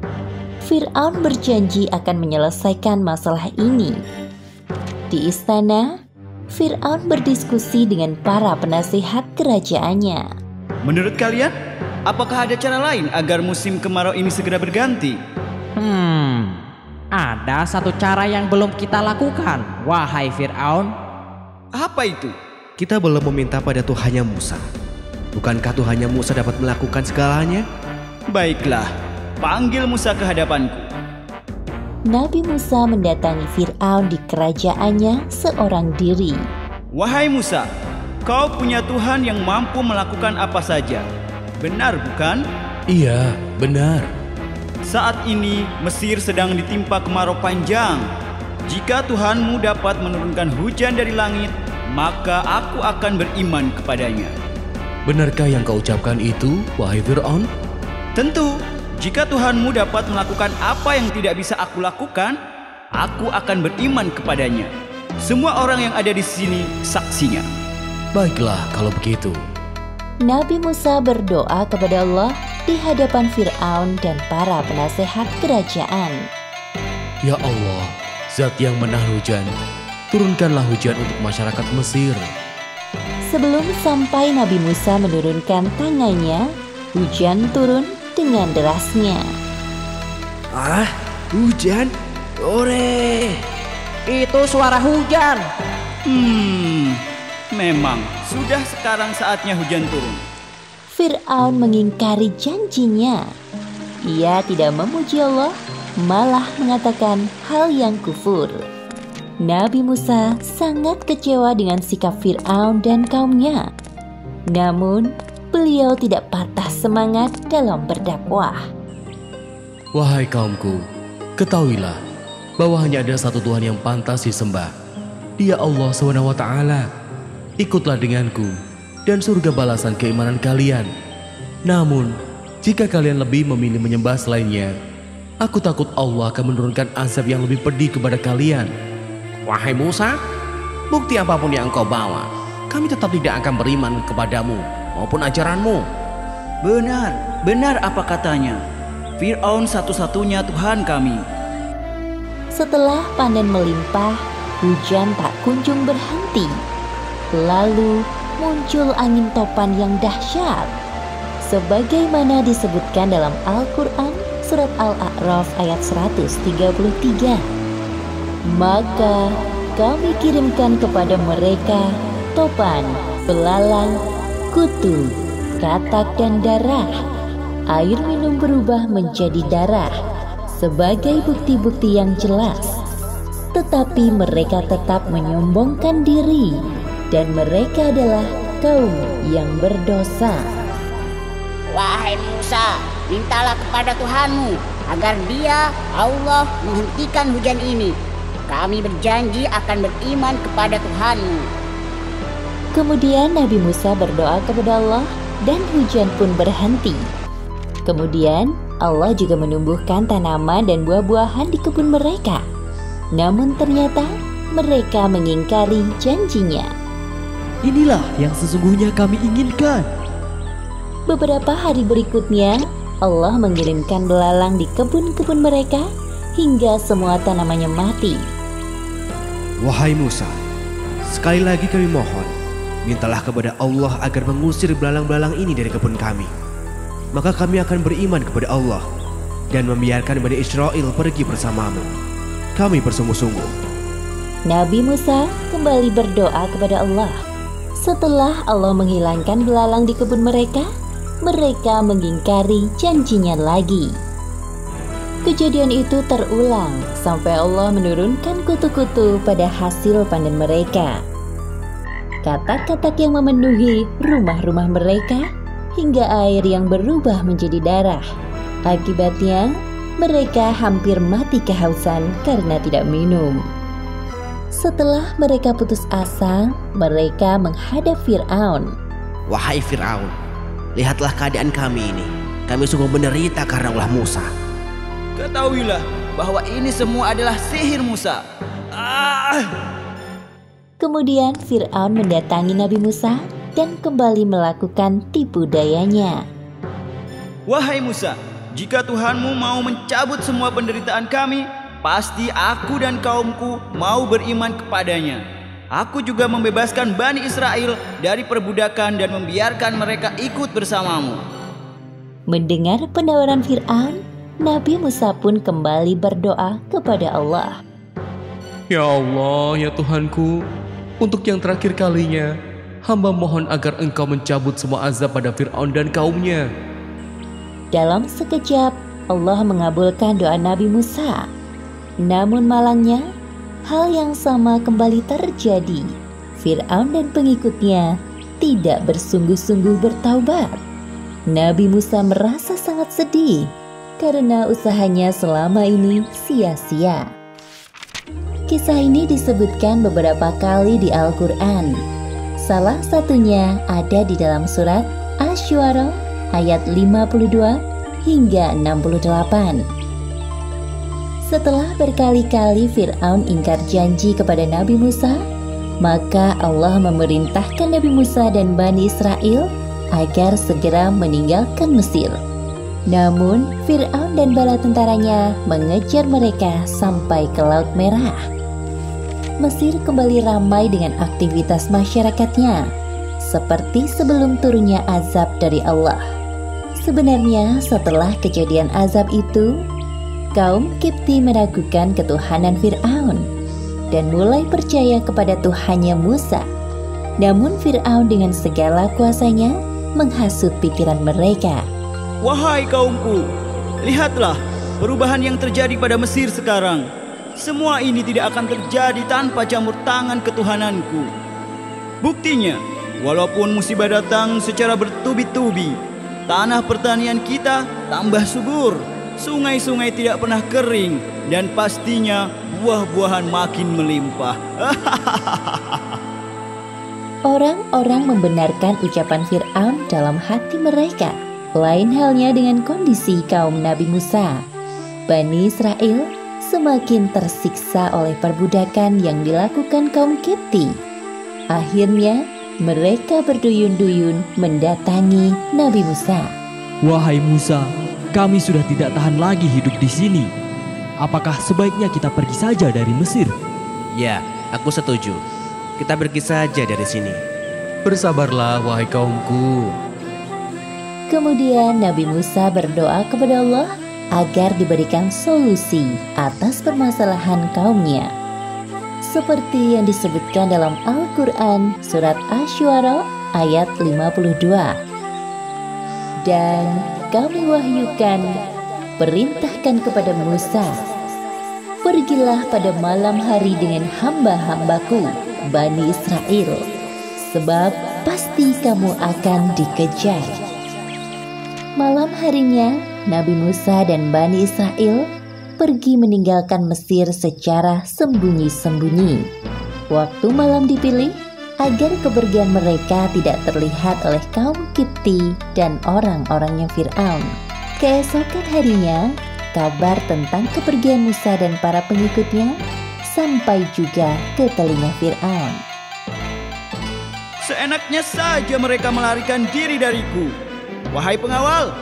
Fir'aun berjanji akan menyelesaikan masalah ini. Di istana, Fir'aun berdiskusi dengan para penasihat kerajaannya. Menurut kalian, apakah ada cara lain agar musim kemarau ini segera berganti? Ada satu cara yang belum kita lakukan, wahai Fir'aun. Apa itu? Kita belum meminta pada Tuhannya Musa. Bukankah Tuhannya Musa dapat melakukan segalanya? Baiklah, panggil Musa ke hadapanku. Nabi Musa mendatangi Fir'aun di kerajaannya seorang diri. Wahai Musa, kau punya Tuhan yang mampu melakukan apa saja. Benar bukan? Iya, benar. Saat ini Mesir sedang ditimpa kemarau panjang. Jika Tuhanmu dapat menurunkan hujan dari langit, maka aku akan beriman kepadanya. Benarkah yang kau ucapkan itu, wahai Fir'aun? Tentu, jika Tuhanmu dapat melakukan apa yang tidak bisa aku lakukan, aku akan beriman kepadanya. Semua orang yang ada di sini saksinya. Baiklah kalau begitu. Nabi Musa berdoa kepada Allah di hadapan Fir'aun dan para penasehat kerajaan. Ya Allah, Zat yang menahan hujan, turunkanlah hujan untuk masyarakat Mesir. Sebelum sampai Nabi Musa menurunkan tangannya, hujan turun dengan derasnya. Ah, hujan? Ore! Itu suara hujan. Memang sudah sekarang saatnya hujan turun. Fir'aun mengingkari janjinya. Ia tidak memuji Allah, malah mengatakan hal yang kufur. Nabi Musa sangat kecewa dengan sikap Fir'aun dan kaumnya. Namun, beliau tidak patah semangat dalam berdakwah. Wahai kaumku, ketahuilah bahwa hanya ada satu Tuhan yang pantas disembah. Dia Allah SWT. Ikutlah denganku dan surga balasan keimanan kalian. Namun, jika kalian lebih memilih menyembah selainnya, aku takut Allah akan menurunkan azab yang lebih pedih kepada kalian. Wahai Musa, bukti apapun yang engkau bawa, kami tetap tidak akan beriman kepadamu maupun ajaranmu. Benar apa katanya. Fir'aun satu-satunya Tuhan kami. Setelah panen melimpah, hujan tak kunjung berhenti. Lalu muncul angin topan yang dahsyat. Sebagaimana disebutkan dalam Al-Quran, surat Al-A'raf ayat 133. Maka kami kirimkan kepada mereka topan, belalang, kutu, katak dan darah. Air minum berubah menjadi darah sebagai bukti-bukti yang jelas. Tetapi mereka tetap menyombongkan diri dan mereka adalah kaum yang berdosa. Wahai Musa, mintalah kepada Tuhanmu agar Dia, Allah, menghentikan hujan ini. Kami berjanji akan beriman kepada Tuhanmu. Kemudian Nabi Musa berdoa kepada Allah dan hujan pun berhenti. Kemudian Allah juga menumbuhkan tanaman dan buah-buahan di kebun mereka. Namun ternyata mereka mengingkari janjinya. Inilah yang sesungguhnya kami inginkan. Beberapa hari berikutnya, Allah mengirimkan belalang di kebun-kebun mereka hingga semua tanamannya mati. Wahai Musa, sekali lagi kami mohon, mintalah kepada Allah agar mengusir belalang-belalang ini dari kebun kami. Maka kami akan beriman kepada Allah dan membiarkan Bani Israel pergi bersamamu. Kami bersungguh-sungguh. Nabi Musa kembali berdoa kepada Allah. Setelah Allah menghilangkan belalang di kebun mereka, mereka mengingkari janjinya lagi. Kejadian itu terulang sampai Allah menurunkan kutu-kutu pada hasil panen mereka. Katak-katak yang memenuhi rumah-rumah mereka hingga air yang berubah menjadi darah. Akibatnya, mereka hampir mati kehausan karena tidak minum. Setelah mereka putus asa, mereka menghadap Fir'aun. Wahai Fir'aun, lihatlah keadaan kami ini. Kami sungguh menderita karena ulah Musa. Ketahuilah bahwa ini semua adalah sihir Musa. Kemudian Fir'aun mendatangi Nabi Musa dan kembali melakukan tipu dayanya. Wahai Musa, jika Tuhanmu mau mencabut semua penderitaan kami, pasti aku dan kaumku mau beriman kepadanya. Aku juga membebaskan Bani Israel dari perbudakan dan membiarkan mereka ikut bersamamu. Mendengar penawaran Fir'aun, Nabi Musa pun kembali berdoa kepada Allah. Ya Allah, ya Tuhanku, untuk yang terakhir kalinya, hamba mohon agar engkau mencabut semua azab pada Fir'aun dan kaumnya. Dalam sekejap, Allah mengabulkan doa Nabi Musa. Namun malangnya, hal yang sama kembali terjadi. Fir'aun dan pengikutnya tidak bersungguh-sungguh bertaubat. Nabi Musa merasa sangat sedih karena usahanya selama ini sia-sia. Kisah ini disebutkan beberapa kali di Al-Quran. Salah satunya ada di dalam surat Asy-Syu'ara ayat 52 hingga 68. Setelah berkali-kali Fir'aun ingkar janji kepada Nabi Musa, maka Allah memerintahkan Nabi Musa dan Bani Israel agar segera meninggalkan Mesir. Namun, Fir'aun dan bala tentaranya mengejar mereka sampai ke Laut Merah. Mesir kembali ramai dengan aktivitas masyarakatnya, seperti sebelum turunnya azab dari Allah. Sebenarnya, setelah kejadian azab itu, kaum Kipti meragukan ketuhanan Fir'aun dan mulai percaya kepada Tuhannya Musa. Namun Fir'aun dengan segala kuasanya menghasut pikiran mereka. Wahai kaumku, lihatlah perubahan yang terjadi pada Mesir sekarang. Semua ini tidak akan terjadi tanpa campur tangan ketuhananku. Buktinya, walaupun musibah datang secara bertubi-tubi, tanah pertanian kita tambah subur, sungai-sungai tidak pernah kering, dan pastinya buah-buahan makin melimpah. Orang-orang membenarkan ucapan Fir'aun dalam hati mereka. Lain halnya dengan kondisi kaum Nabi Musa. Bani Israel semakin tersiksa oleh perbudakan yang dilakukan kaum Kipti. Akhirnya, mereka berduyun-duyun mendatangi Nabi Musa. Wahai Musa, kami sudah tidak tahan lagi hidup di sini. Apakah sebaiknya kita pergi saja dari Mesir? Ya, aku setuju. Kita pergi saja dari sini. Bersabarlah wahai kaumku. Kemudian Nabi Musa berdoa kepada Allah agar diberikan solusi atas permasalahan kaumnya. Seperti yang disebutkan dalam Al-Quran surat Asy-Syu'ara ayat 52. Dan kami wahyukan, perintahkan kepada Musa, pergilah pada malam hari dengan hamba-hambaku, Bani Israel, sebab pasti kamu akan dikejar. Malam harinya, Nabi Musa dan Bani Israel pergi meninggalkan Mesir secara sembunyi-sembunyi. Waktu malam dipilih agar kepergian mereka tidak terlihat oleh kaum Kipti dan orang-orangnya Fir'aun. Keesokan harinya, kabar tentang kepergian Musa dan para pengikutnya sampai juga ke telinga Fir'aun. Seenaknya saja mereka melarikan diri dariku. Wahai pengawal,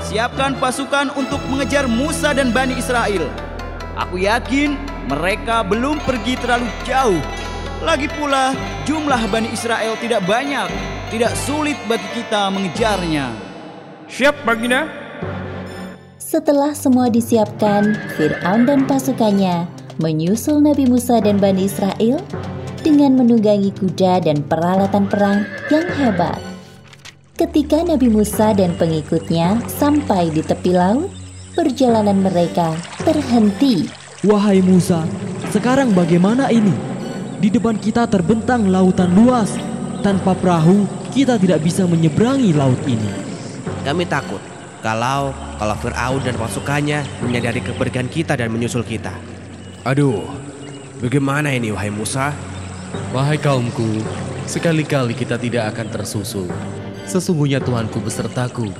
siapkan pasukan untuk mengejar Musa dan Bani Israel. Aku yakin mereka belum pergi terlalu jauh. Lagi pula, jumlah Bani Israel tidak banyak. Tidak sulit bagi kita mengejarnya. Siap, Baginda. Setelah semua disiapkan, Fir'aun dan pasukannya menyusul Nabi Musa dan Bani Israel dengan menunggangi kuda dan peralatan perang yang hebat. Ketika Nabi Musa dan pengikutnya sampai di tepi laut, perjalanan mereka terhenti. Wahai Musa, sekarang bagaimana ini? Di depan kita terbentang lautan luas. Tanpa perahu, kita tidak bisa menyeberangi laut ini. Kami takut kalau Fir'aun dan pasukannya menyadari kepergian kita dan menyusul kita. Aduh, bagaimana ini wahai Musa? Wahai kaumku, sekali-kali kita tidak akan tersusul. Sesungguhnya Tuhanku besertaku.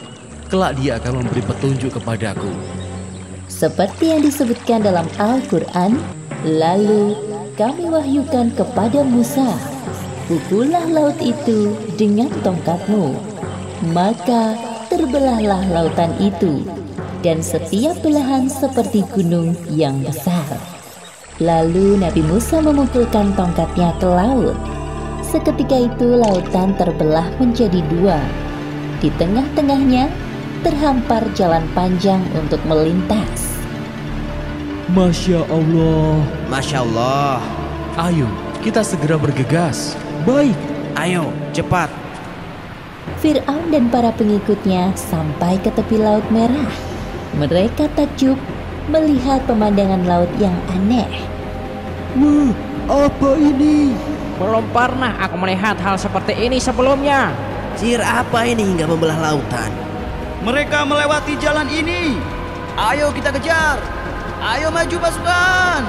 Kelak Dia akan memberi petunjuk kepadaku. Seperti yang disebutkan dalam Al-Quran, lalu kami wahyukan kepada Musa, pukullah laut itu dengan tongkatmu. Maka terbelahlah lautan itu, dan setiap belahan seperti gunung yang besar. Lalu Nabi Musa memukulkan tongkatnya ke laut. Seketika itu lautan terbelah menjadi dua. Di tengah-tengahnya terhampar jalan panjang untuk melintas. Masya Allah. Masya Allah. Ayo, kita segera bergegas. Baik. Ayo, cepat. Fir'aun dan para pengikutnya sampai ke tepi Laut Merah. Mereka takjub melihat pemandangan laut yang aneh. Wah, apa ini? Belum pernah aku melihat hal seperti ini sebelumnya. Sihir apa ini hingga membelah lautan? Mereka melewati jalan ini. Ayo kita kejar. Ayo maju pasukan.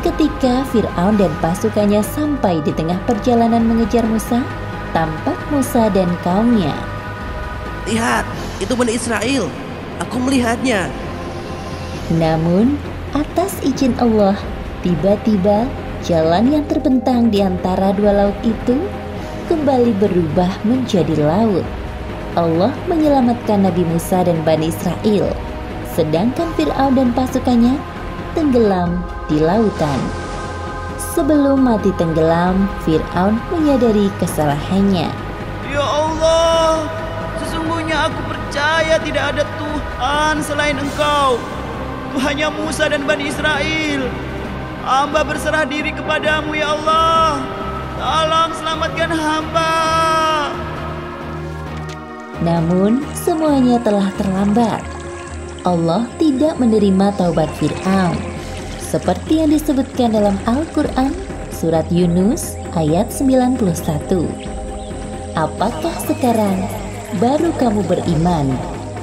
Ketika Fir'aun dan pasukannya sampai di tengah perjalanan mengejar Musa, tampak Musa dan kaumnya. Lihat, itu Bani Israel. Aku melihatnya. Namun, atas izin Allah, tiba-tiba jalan yang terbentang di antara dua laut itu kembali berubah menjadi laut. Allah menyelamatkan Nabi Musa dan Bani Israel, sedangkan Fir'aun dan pasukannya tenggelam di lautan. Sebelum mati tenggelam, Fir'aun menyadari kesalahannya. Ya Allah, sesungguhnya aku percaya tidak ada Tuhan selain Engkau, Tuhannya Musa dan Bani Israel. Hamba berserah diri kepadamu ya Allah. Tolong selamatkan hamba. Namun semuanya telah terlambat. Allah tidak menerima taubat Fir'aun. Seperti yang disebutkan dalam Al-Quran, surat Yunus ayat 91. Apakah sekarang baru kamu beriman,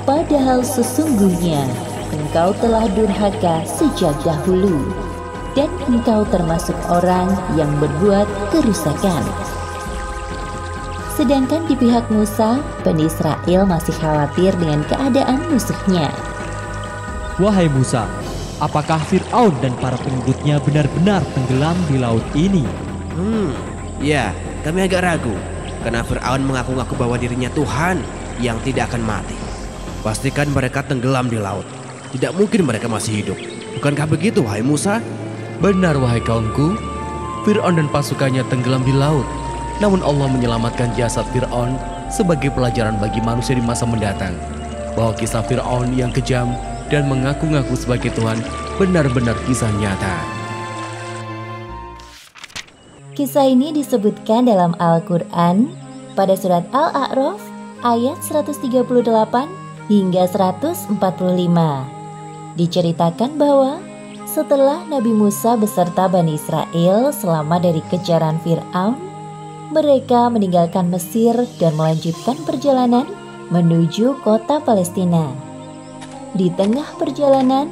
padahal sesungguhnya engkau telah durhaka sejak dahulu, dan engkau termasuk orang yang berbuat kerusakan. Sedangkan di pihak Musa, Bani Israel masih khawatir dengan keadaan musuhnya. Wahai Musa, apakah Fir'aun dan para pengikutnya benar-benar tenggelam di laut ini? Ya, kami agak ragu, karena Fir'aun mengaku-ngaku bahwa dirinya Tuhan yang tidak akan mati. Pastikan mereka tenggelam di laut. Tidak mungkin mereka masih hidup. Bukankah begitu, wahai Musa? Benar wahai kaumku, Fir'aun dan pasukannya tenggelam di laut. Namun Allah menyelamatkan jasad Fir'aun sebagai pelajaran bagi manusia di masa mendatang, bahwa kisah Fir'aun yang kejam dan mengaku-ngaku sebagai Tuhan benar-benar kisah nyata. Kisah ini disebutkan dalam Al-Quran pada surat Al-A'raf ayat 138 hingga 145. Diceritakan bahwa setelah Nabi Musa beserta Bani Israel selamat dari kejaran Fir'aun, mereka meninggalkan Mesir dan melanjutkan perjalanan menuju kota Palestina. Di tengah perjalanan,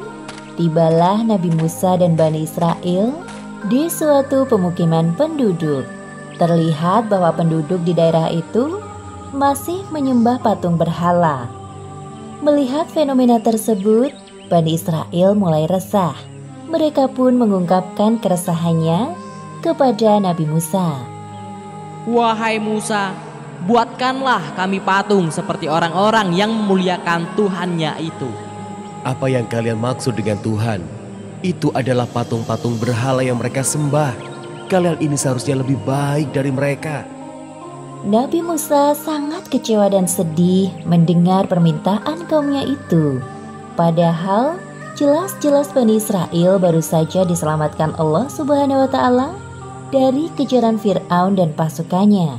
tibalah Nabi Musa dan Bani Israel di suatu pemukiman penduduk. Terlihat bahwa penduduk di daerah itu masih menyembah patung berhala. Melihat fenomena tersebut, Bani Israel mulai resah. Mereka pun mengungkapkan keresahannya kepada Nabi Musa. Wahai Musa, buatkanlah kami patung seperti orang-orang yang memuliakan Tuhannya itu. Apa yang kalian maksud dengan Tuhan? Itu adalah patung-patung berhala yang mereka sembah. Kalian ini seharusnya lebih baik dari mereka. Nabi Musa sangat kecewa dan sedih mendengar permintaan kaumnya itu. Padahal jelas-jelas Bani Israel baru saja diselamatkan Allah Subhanahu wa Ta'ala dari kejaran Fir'aun dan pasukannya.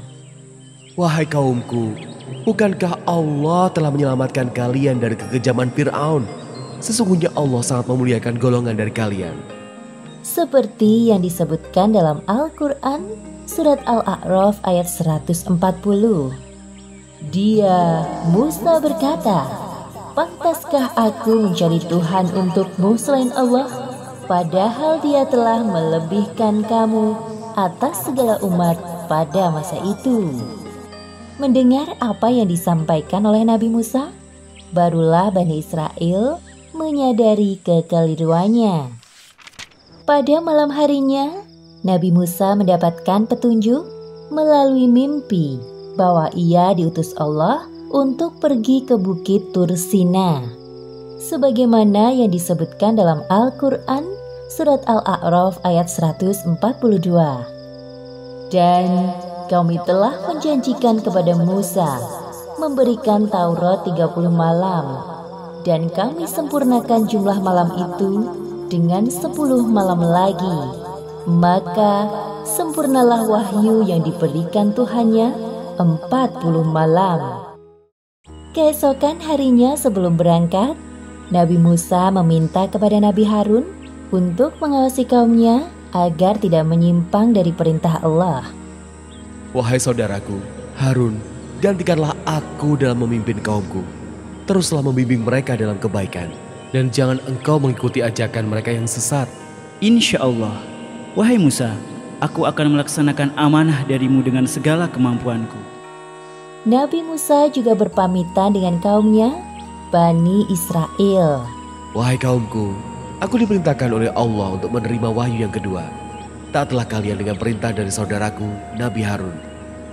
Wahai kaumku, bukankah Allah telah menyelamatkan kalian dari kekejaman Fir'aun? Sesungguhnya Allah sangat memuliakan golongan dari kalian. Seperti yang disebutkan dalam Al-Quran, surat Al-A'raf ayat 140. Dia, Musa berkata, pantaskah aku mencari Tuhan untukmu selain Allah, padahal dia telah melebihkan kamu atas segala umat pada masa itu. Mendengar apa yang disampaikan oleh Nabi Musa, barulah Bani Israel menyadari kekeliruannya. Pada malam harinya, Nabi Musa mendapatkan petunjuk melalui mimpi bahwa ia diutus Allah untuk pergi ke bukit Tur Sina. Sebagaimana yang disebutkan dalam Al-Quran, surat Al-A'raf ayat 142. Dan kami telah menjanjikan kepada Musa memberikan Taurat 30 malam, dan kami sempurnakan jumlah malam itu dengan 10 malam lagi. Maka sempurnalah wahyu yang diberikan Tuhannya 40 malam. Keesokan harinya sebelum berangkat, Nabi Musa meminta kepada Nabi Harun untuk mengawasi kaumnya agar tidak menyimpang dari perintah Allah. Wahai saudaraku, Harun, gantikanlah aku dalam memimpin kaumku. Teruslah membimbing mereka dalam kebaikan, dan jangan engkau mengikuti ajakan mereka yang sesat. Insya Allah, wahai Musa, aku akan melaksanakan amanah darimu dengan segala kemampuanku. Nabi Musa juga berpamitan dengan kaumnya, Bani Israel. Wahai kaumku, aku diperintahkan oleh Allah untuk menerima wahyu yang kedua. Taatlah kalian dengan perintah dari saudaraku, Nabi Harun.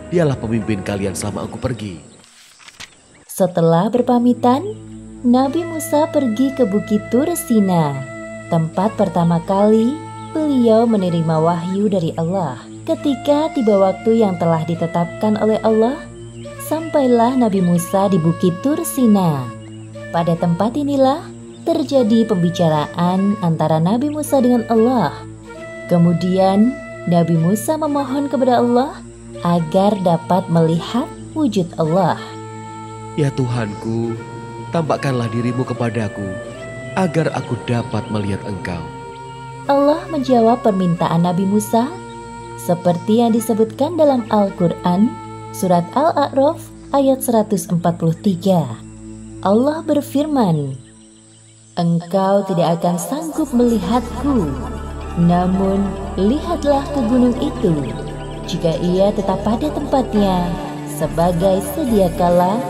Dialah pemimpin kalian selama aku pergi. Setelah berpamitan, Nabi Musa pergi ke Bukit Tur Sina, tempat pertama kali beliau menerima wahyu dari Allah. Ketika tiba waktu yang telah ditetapkan oleh Allah, sampailah Nabi Musa di Bukit Tur Sina. Pada tempat inilah terjadi pembicaraan antara Nabi Musa dengan Allah. Kemudian Nabi Musa memohon kepada Allah agar dapat melihat wujud Allah. Ya Tuhanku, tampakkanlah dirimu kepadaku agar aku dapat melihat Engkau. Allah menjawab permintaan Nabi Musa seperti yang disebutkan dalam Al-Quran, surat Al-A'raf ayat 143. Allah berfirman, "Engkau tidak akan sanggup melihatku, namun lihatlah ke gunung itu. Jika ia tetap pada tempatnya sebagai sedia kala,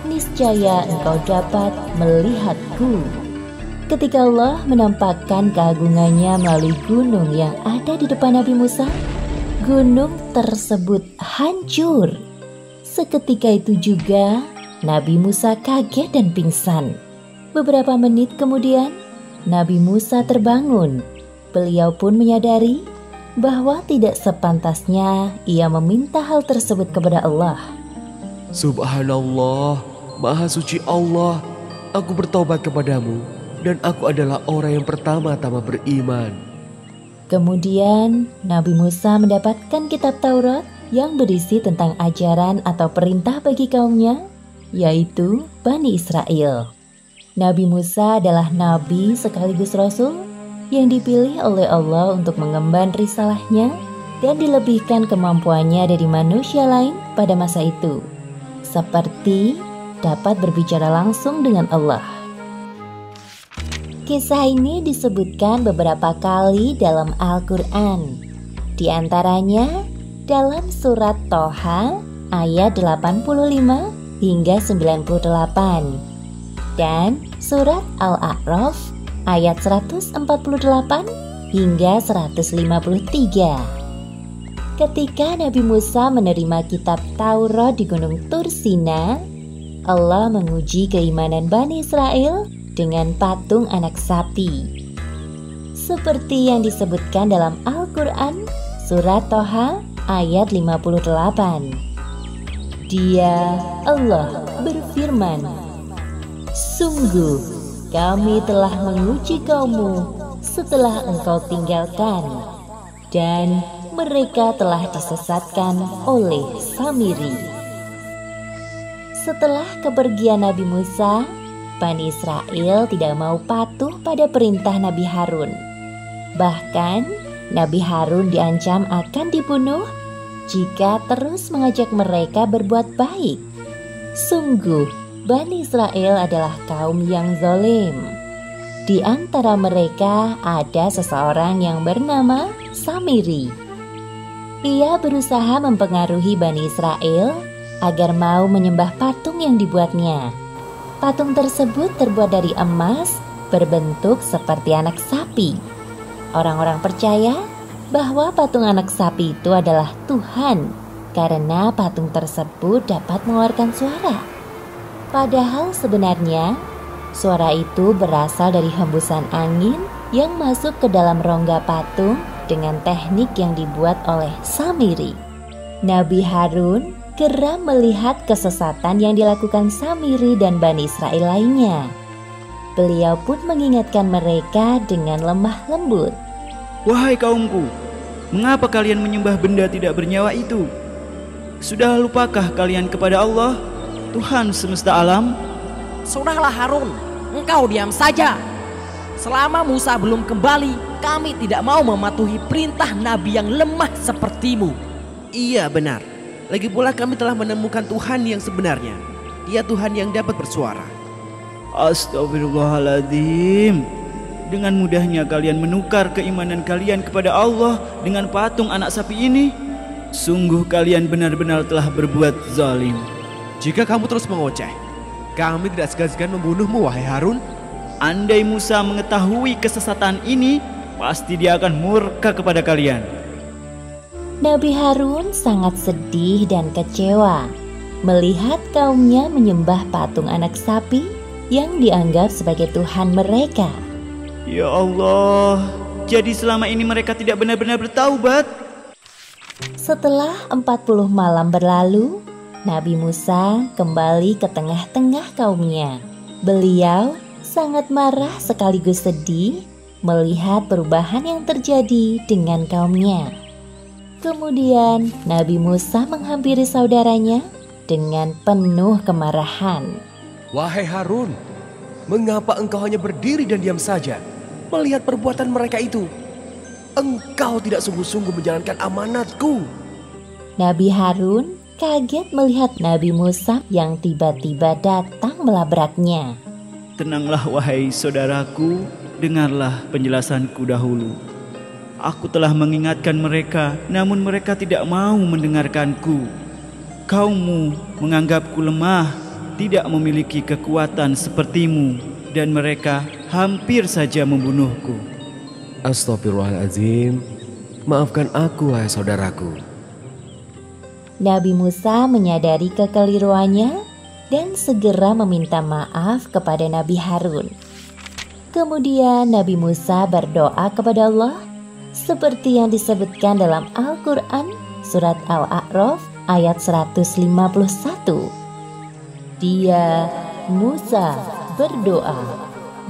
niscaya engkau dapat melihatku." Ketika Allah menampakkan keagungannya melalui gunung yang ada di depan Nabi Musa, gunung tersebut hancur. Seketika itu juga Nabi Musa kaget dan pingsan. Beberapa menit kemudian, Nabi Musa terbangun. Beliau pun menyadari bahwa tidak sepantasnya ia meminta hal tersebut kepada Allah. Subhanallah, Maha Suci Allah, aku bertobat kepadamu dan aku adalah orang yang pertama-tama beriman. Kemudian Nabi Musa mendapatkan kitab Taurat yang berisi tentang ajaran atau perintah bagi kaumnya, yaitu Bani Israel. Nabi Musa adalah nabi sekaligus rasul yang dipilih oleh Allah untuk mengemban risalahnya dan dilebihkan kemampuannya dari manusia lain pada masa itu, seperti dapat berbicara langsung dengan Allah. Kisah ini disebutkan beberapa kali dalam Al-Quran. Di antaranya dalam surat Toha ayat 85 hingga 98 dan surat Al-A'raf ayat 148 hingga 153. Ketika Nabi Musa menerima kitab Taurat di Gunung Tur Sina, Allah menguji keimanan Bani Israel dengan patung anak sapi. Seperti yang disebutkan dalam Al-Quran, surat Toha ayat 58. Dia, Allah, berfirman, "Sungguh, kami telah menguji kaummu setelah engkau tinggalkan, dan mereka telah disesatkan oleh Samiri." Setelah kepergian Nabi Musa, Bani Israel tidak mau patuh pada perintah Nabi Harun. Bahkan, Nabi Harun diancam akan dibunuh jika terus mengajak mereka berbuat baik. Sungguh, Bani Israel adalah kaum yang zalim. Di antara mereka ada seseorang yang bernama Samiri. Ia berusaha mempengaruhi Bani Israel agar mau menyembah patung yang dibuatnya. Patung tersebut terbuat dari emas, berbentuk seperti anak sapi. Orang-orang percaya bahwa patung anak sapi itu adalah Tuhan, karena patung tersebut dapat mengeluarkan suara. Padahal sebenarnya, suara itu berasal dari hembusan angin yang masuk ke dalam rongga patung dengan teknik yang dibuat oleh Samiri. Nabi Harun geram melihat kesesatan yang dilakukan Samiri dan Bani Israel lainnya. Beliau pun mengingatkan mereka dengan lemah lembut. Wahai kaumku, mengapa kalian menyembah benda tidak bernyawa itu? Sudah lupakah kalian kepada Allah, Tuhan semesta alam? Sudahlah Harun, engkau diam saja. Selama Musa belum kembali, kami tidak mau mematuhi perintah Nabi yang lemah sepertimu. Iya benar. Lagi pula kami telah menemukan Tuhan yang sebenarnya. Dia Tuhan yang dapat bersuara. Astagfirullahaladzim. Dengan mudahnya kalian menukar keimanan kalian kepada Allah dengan patung anak sapi ini. Sungguh kalian benar-benar telah berbuat zalim. Jika kamu terus mengoceh, kami tidak segan-segan membunuhmu, wahai Harun. Andai Musa mengetahui kesesatan ini, pasti dia akan murka kepada kalian. Nabi Harun sangat sedih dan kecewa. melihat kaumnya menyembah patung anak sapi yang dianggap sebagai Tuhan mereka. Ya Allah, jadi selama ini mereka tidak benar-benar bertaubat. Setelah 40 malam berlalu, Nabi Musa kembali ke tengah-tengah kaumnya. Beliau sangat marah sekaligus sedih melihat perubahan yang terjadi dengan kaumnya. Kemudian Nabi Musa menghampiri saudaranya dengan penuh kemarahan. Wahai Harun, mengapa engkau hanya berdiri dan diam saja melihat perbuatan mereka itu? Engkau tidak sungguh-sungguh menjalankan amanatku. Nabi Harun kaget melihat Nabi Musa yang tiba-tiba datang melabraknya. Tenanglah wahai saudaraku, dengarlah penjelasanku dahulu. Aku telah mengingatkan mereka, namun mereka tidak mau mendengarkanku. Kaummu menganggapku lemah, tidak memiliki kekuatan sepertimu, dan mereka hampir saja membunuhku. Astagfirullahaladzim, maafkan aku wahai saudaraku. Nabi Musa menyadari kekeliruannya dan segera meminta maaf kepada Nabi Harun. Kemudian Nabi Musa berdoa kepada Allah seperti yang disebutkan dalam Al-Quran surat Al-A'raf ayat 151. Dia, Musa, berdoa,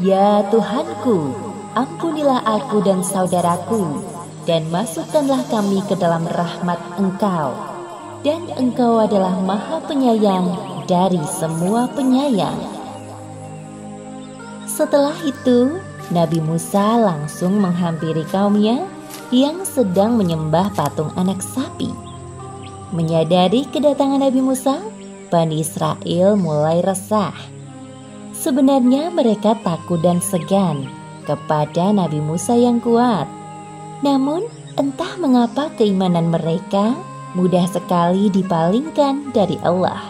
"Ya Tuhanku, ampunilah aku dan saudaraku, dan masukkanlah kami ke dalam rahmat Engkau. Dan Engkau adalah Maha Penyayang dari semua penyayang." Setelah itu, Nabi Musa langsung menghampiri kaumnya yang sedang menyembah patung anak sapi. Menyadari kedatangan Nabi Musa, Bani Israel mulai resah. Sebenarnya mereka takut dan segan kepada Nabi Musa yang kuat. Namun, entah mengapa keimanan mereka mudah sekali dipalingkan dari Allah.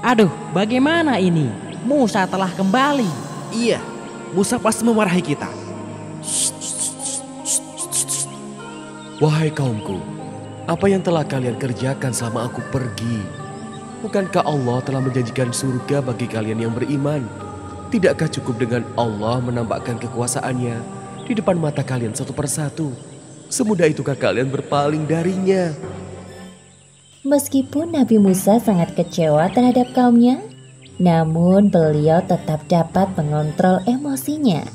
Aduh, bagaimana ini? Musa telah kembali. Iya, Musa pasti memarahi kita. Wahai kaumku, apa yang telah kalian kerjakan selama aku pergi? Bukankah Allah telah menjanjikan surga bagi kalian yang beriman? Tidakkah cukup dengan Allah menampakkan kekuasaannya di depan mata kalian satu persatu? Semudah itukah kalian berpaling darinya? Meskipun Nabi Musa sangat kecewa terhadap kaumnya, namun beliau tetap dapat mengontrol emosinya.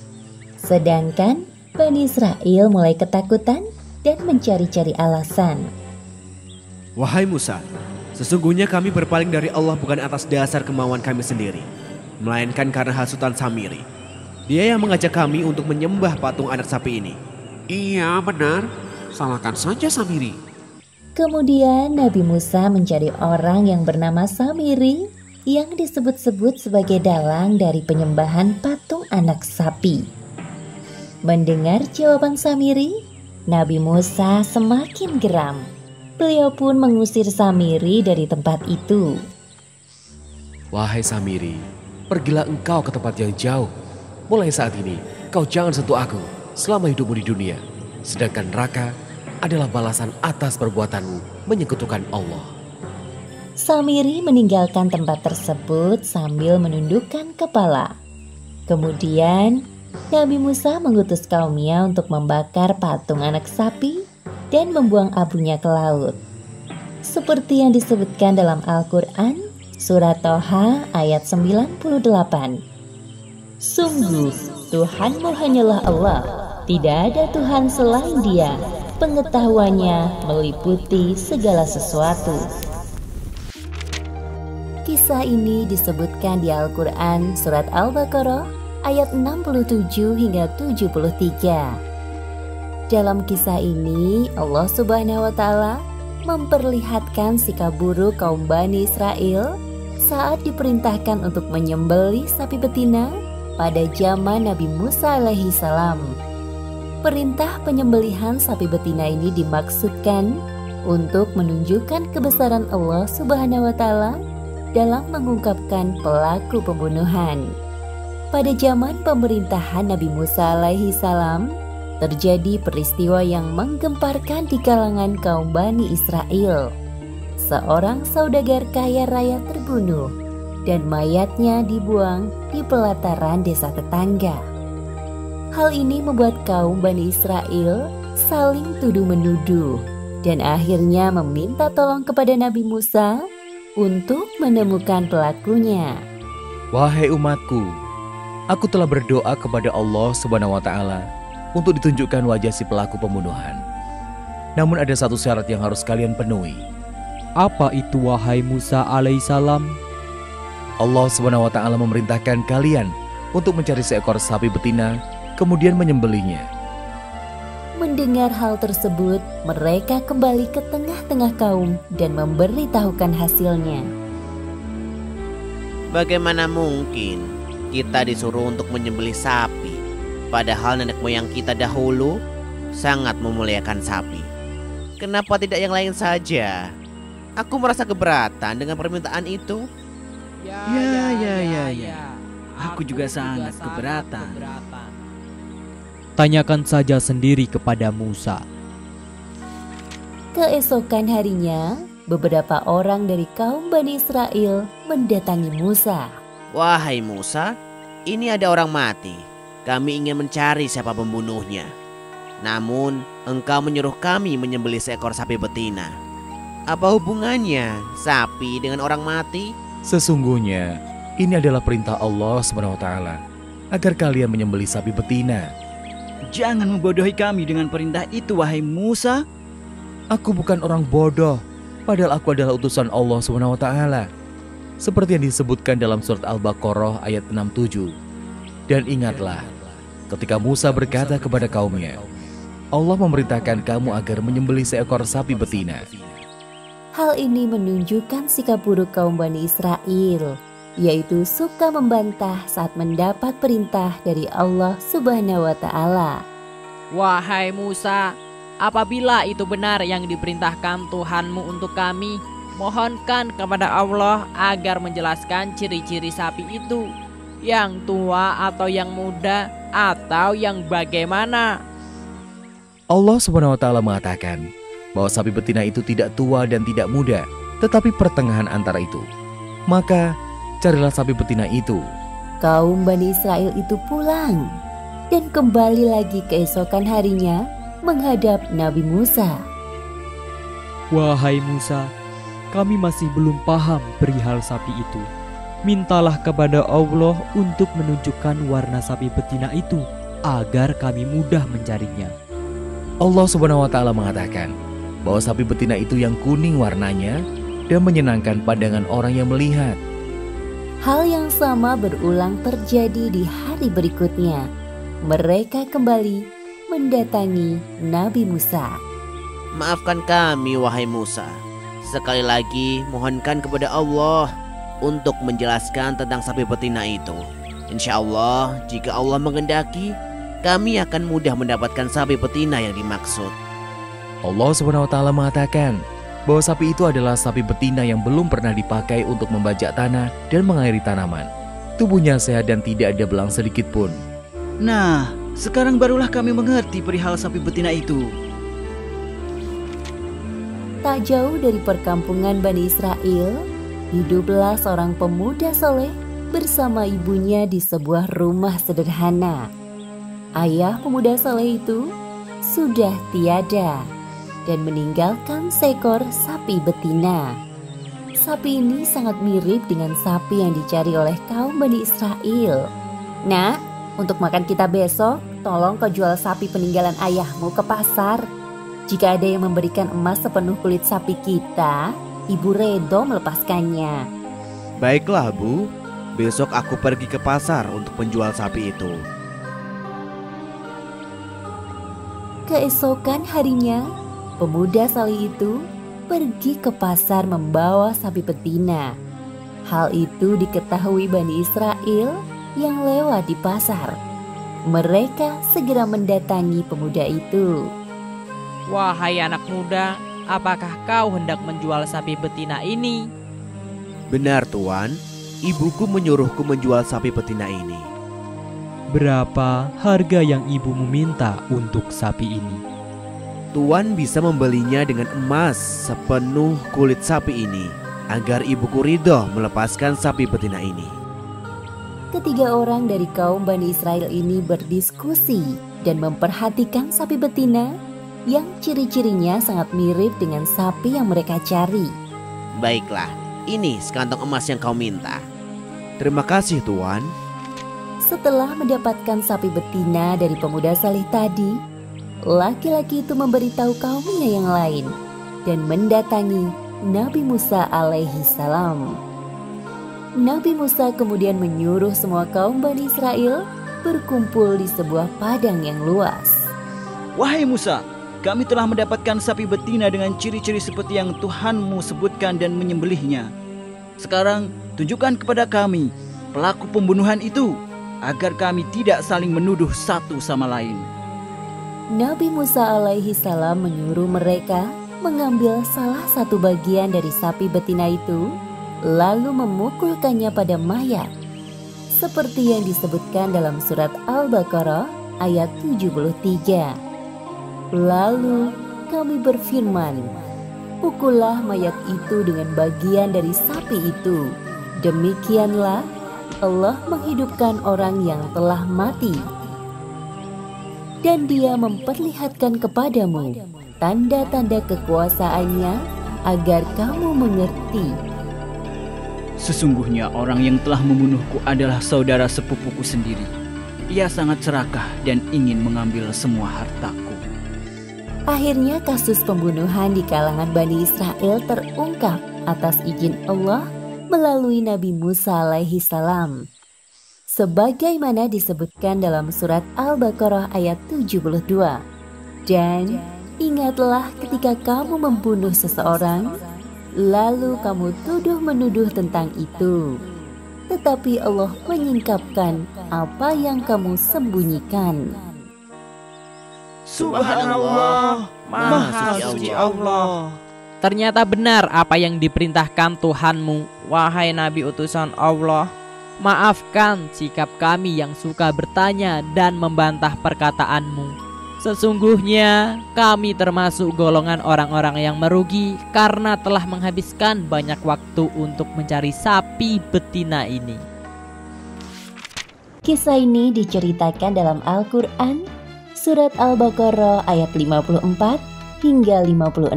Sedangkan Bani Israel mulai ketakutan dan mencari-cari alasan. Wahai Musa, sesungguhnya kami berpaling dari Allah bukan atas dasar kemauan kami sendiri, melainkan karena hasutan Samiri. Dia yang mengajak kami untuk menyembah patung anak sapi ini. Iya benar, salahkan saja Samiri. Kemudian Nabi Musa mencari orang yang bernama Samiri yang disebut-sebut sebagai dalang dari penyembahan patung anak sapi. Mendengar jawaban Samiri, Nabi Musa semakin geram. Beliau pun mengusir Samiri dari tempat itu. Wahai Samiri, pergilah engkau ke tempat yang jauh. Mulai saat ini, kau jangan sentuh aku selama hidupmu di dunia. Sedangkan neraka adalah balasan atas perbuatanmu menyekutukan Allah. Samiri meninggalkan tempat tersebut sambil menundukkan kepala. Kemudian, Nabi Musa mengutus kaumnya untuk membakar patung anak sapi dan membuang abunya ke laut. Seperti yang disebutkan dalam Al-Quran, surat Toha ayat 98. Sungguh, Tuhanmu hanyalah Allah, tidak ada Tuhan selain Dia, pengetahuannya meliputi segala sesuatu. Kisah ini disebutkan di Al-Quran surat Al-Baqarah ayat 67 hingga 73. Dalam kisah ini, Allah Subhanahu wa Ta'ala memperlihatkan sikap buruk kaum Bani Israel saat diperintahkan untuk menyembelih sapi betina pada zaman Nabi Musa alaihi salam. Perintah penyembelihan sapi betina ini dimaksudkan untuk menunjukkan kebesaran Allah Subhanahu wa Ta'ala dalam mengungkapkan pelaku pembunuhan. Pada zaman pemerintahan Nabi Musa alaihi salam, terjadi peristiwa yang menggemparkan di kalangan kaum Bani Israel. seorang saudagar kaya raya terbunuh dan mayatnya dibuang di pelataran desa tetangga. Hal ini membuat kaum Bani Israel saling tuduh-menuduh dan akhirnya meminta tolong kepada Nabi Musa untuk menemukan pelakunya. Wahai umatku, aku telah berdoa kepada Allah Subhanahu wa Ta'ala untuk ditunjukkan wajah si pelaku pembunuhan. Namun ada satu syarat yang harus kalian penuhi. Apa itu wahai Musa alaihissalam? Allah Subhanahu wa Ta'ala memerintahkan kalian untuk mencari seekor sapi betina, kemudian menyembelihnya. Mendengar hal tersebut, mereka kembali ke tengah-tengah kaum dan memberitahukan hasilnya. Bagaimana mungkin kita disuruh untuk menyembelih sapi, padahal nenek moyang kita dahulu sangat memuliakan sapi? Kenapa tidak yang lain saja? Aku merasa keberatan dengan permintaan itu. Ya. Aku juga sangat keberatan. Tanyakan saja sendiri kepada Musa. Keesokan harinya, beberapa orang dari kaum Bani Israel mendatangi Musa. Wahai Musa, ini ada orang mati. Kami ingin mencari siapa pembunuhnya. Namun, engkau menyuruh kami menyembelih seekor sapi betina. Apa hubungannya sapi dengan orang mati? Sesungguhnya, ini adalah perintah Allah Subhanahu wa Ta'ala agar kalian menyembelih sapi betina. Jangan membodohi kami dengan perintah itu, wahai Musa. Aku bukan orang bodoh, padahal aku adalah utusan Allah Subhanahu wa Ta'ala. Seperti yang disebutkan dalam surat Al-Baqarah ayat 67. Dan ingatlah, ketika Musa berkata kepada kaumnya, Allah memerintahkan kamu agar menyembelih seekor sapi betina. Hal ini menunjukkan sikap buruk kaum Bani Israel, yaitu suka membantah saat mendapat perintah dari Allah Subhanahu wa Ta'ala. Wahai Musa, apabila itu benar yang diperintahkan Tuhanmu untuk kami, mohonkan kepada Allah agar menjelaskan ciri-ciri sapi itu, yang tua atau yang muda atau yang bagaimana. Allah Subhanahu wa Ta'ala mengatakan bahwa sapi betina itu tidak tua dan tidak muda, tetapi pertengahan antara itu. Maka carilah sapi betina itu. Kaum Bani Israel itu pulang dan kembali lagi keesokan harinya menghadap Nabi Musa. Wahai Musa, kami masih belum paham perihal sapi itu. Mintalah kepada Allah untuk menunjukkan warna sapi betina itu agar kami mudah mencarinya. Allah Subhanahu wa Ta'ala mengatakan bahwa sapi betina itu yang kuning warnanya dan menyenangkan pandangan orang yang melihat. Hal yang sama berulang terjadi di hari berikutnya. Mereka kembali mendatangi Nabi Musa. Maafkan kami, wahai Musa. Sekali lagi mohonkan kepada Allah untuk menjelaskan tentang sapi betina itu. Insya Allah, jika Allah menghendaki, kami akan mudah mendapatkan sapi betina yang dimaksud. Allah Subhanahu wa Ta'ala mengatakan bahwa sapi itu adalah sapi betina yang belum pernah dipakai untuk membajak tanah dan mengairi tanaman. Tubuhnya sehat dan tidak ada belang sedikit pun. Nah, sekarang barulah kami mengerti perihal sapi betina itu. Tak jauh dari perkampungan Bani Israel, hiduplah seorang pemuda soleh bersama ibunya di sebuah rumah sederhana. Ayah pemuda soleh itu sudah tiada dan meninggalkan seekor sapi betina. Sapi ini sangat mirip dengan sapi yang dicari oleh kaum Bani Israel. Nak, untuk makan kita besok, tolong kau jual sapi peninggalan ayahmu ke pasar. Jika ada yang memberikan emas sepenuh kulit sapi kita, Ibu Redo melepaskannya. Baiklah, Bu. Besok aku pergi ke pasar untuk menjual sapi itu. Keesokan harinya, pemuda saleh itu pergi ke pasar membawa sapi betina. Hal itu diketahui Bani Israel yang lewat di pasar. Mereka segera mendatangi pemuda itu. Wahai anak muda, apakah kau hendak menjual sapi betina ini? Benar, Tuan. Ibuku menyuruhku menjual sapi betina ini. Berapa harga yang ibumu minta untuk sapi ini? Tuan bisa membelinya dengan emas sepenuh kulit sapi ini agar ibuku ridho melepaskan sapi betina ini. Ketiga orang dari kaum Bani Israel ini berdiskusi dan memperhatikan sapi betina yang ciri-cirinya sangat mirip dengan sapi yang mereka cari. Baiklah, ini sekantong emas yang kau minta. Terima kasih Tuan. Setelah mendapatkan sapi betina dari pemuda saleh tadi, laki-laki itu memberitahu kaumnya yang lain dan mendatangi Nabi Musa alaihi salam. Nabi Musa kemudian menyuruh semua kaum Bani Israel berkumpul di sebuah padang yang luas. Wahai Musa, kami telah mendapatkan sapi betina dengan ciri-ciri seperti yang Tuhanmu sebutkan dan menyembelihnya. Sekarang tunjukkan kepada kami pelaku pembunuhan itu, agar kami tidak saling menuduh satu sama lain. Nabi Musa alaihi salam menyuruh mereka mengambil salah satu bagian dari sapi betina itu, lalu memukulkannya pada mayat, seperti yang disebutkan dalam surat Al-Baqarah ayat 73. Lalu kami berfirman, pukullah mayat itu dengan bagian dari sapi itu. Demikianlah Allah menghidupkan orang yang telah mati. Dan Dia memperlihatkan kepadamu tanda-tanda kekuasaannya agar kamu mengerti. Sesungguhnya orang yang telah membunuhku adalah saudara sepupuku sendiri. Ia sangat serakah dan ingin mengambil semua hartaku. Akhirnya kasus pembunuhan di kalangan Bani Israel terungkap atas izin Allah melalui Nabi Musa alaihi salam, sebagaimana disebutkan dalam surat Al-Baqarah ayat 72. Dan ingatlah ketika kamu membunuh seseorang, lalu kamu tuduh-menuduh tentang itu, tetapi Allah menyingkapkan apa yang kamu sembunyikan. Subhanallah, Maha Suci Allah. Ternyata benar apa yang diperintahkan Tuhanmu, wahai Nabi utusan Allah. Maafkan sikap kami yang suka bertanya dan membantah perkataanmu. Sesungguhnya kami termasuk golongan orang-orang yang merugi karena telah menghabiskan banyak waktu untuk mencari sapi betina ini. Kisah ini diceritakan dalam Al-Quran, surat Al-Baqarah ayat 54 hingga 56.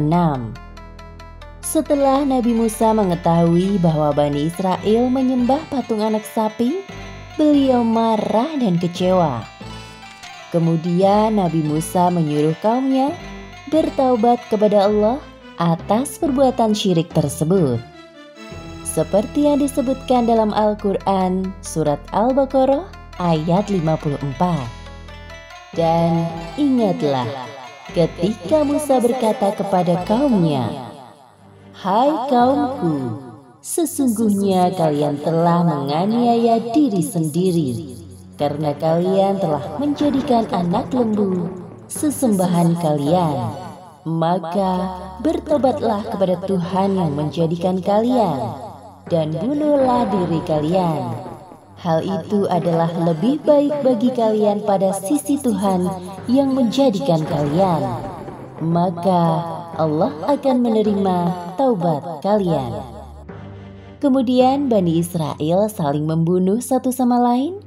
Setelah Nabi Musa mengetahui bahwa Bani Israel menyembah patung anak sapi, beliau marah dan kecewa. Kemudian Nabi Musa menyuruh kaumnya bertaubat kepada Allah atas perbuatan syirik tersebut. Seperti yang disebutkan dalam Al-Quran surat Al-Baqarah ayat 54. Dan ingatlah ketika Musa berkata kepada kaumnya, "Hai kaumku, sesungguhnya kalian telah menganiaya diri sendiri karena kalian telah menjadikan anak lembu sesembahan kalian. Maka bertobatlah kepada Tuhan yang menjadikan kalian dan bunuhlah diri kalian. Hal itu adalah lebih baik bagi kalian pada sisi Tuhan yang menjadikan kalian. Maka Allah akan menerima taubat kalian." Kemudian Bani Israel saling membunuh satu sama lain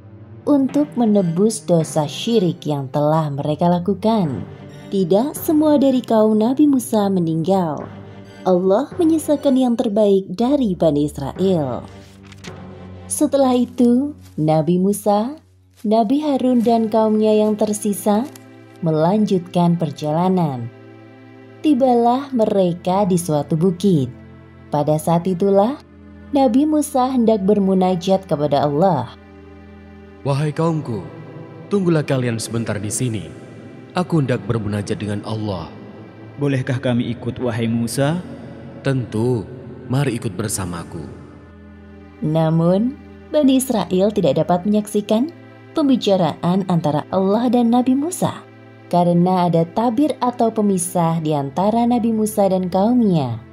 untuk menebus dosa syirik yang telah mereka lakukan. Tidak semua dari kaum Nabi Musa meninggal. Allah menyisakan yang terbaik dari Bani Israel. Setelah itu, Nabi Musa, Nabi Harun dan kaumnya yang tersisa melanjutkan perjalanan. Tibalah mereka di suatu bukit. Pada saat itulah Nabi Musa hendak bermunajat kepada Allah. Wahai kaumku, tunggulah kalian sebentar di sini. Aku hendak bermunajat dengan Allah. Bolehkah kami ikut, wahai Musa? Tentu, mari ikut bersamaku. Namun, Bani Israel tidak dapat menyaksikan pembicaraan antara Allah dan Nabi Musa karena ada tabir atau pemisah di antara Nabi Musa dan kaumnya.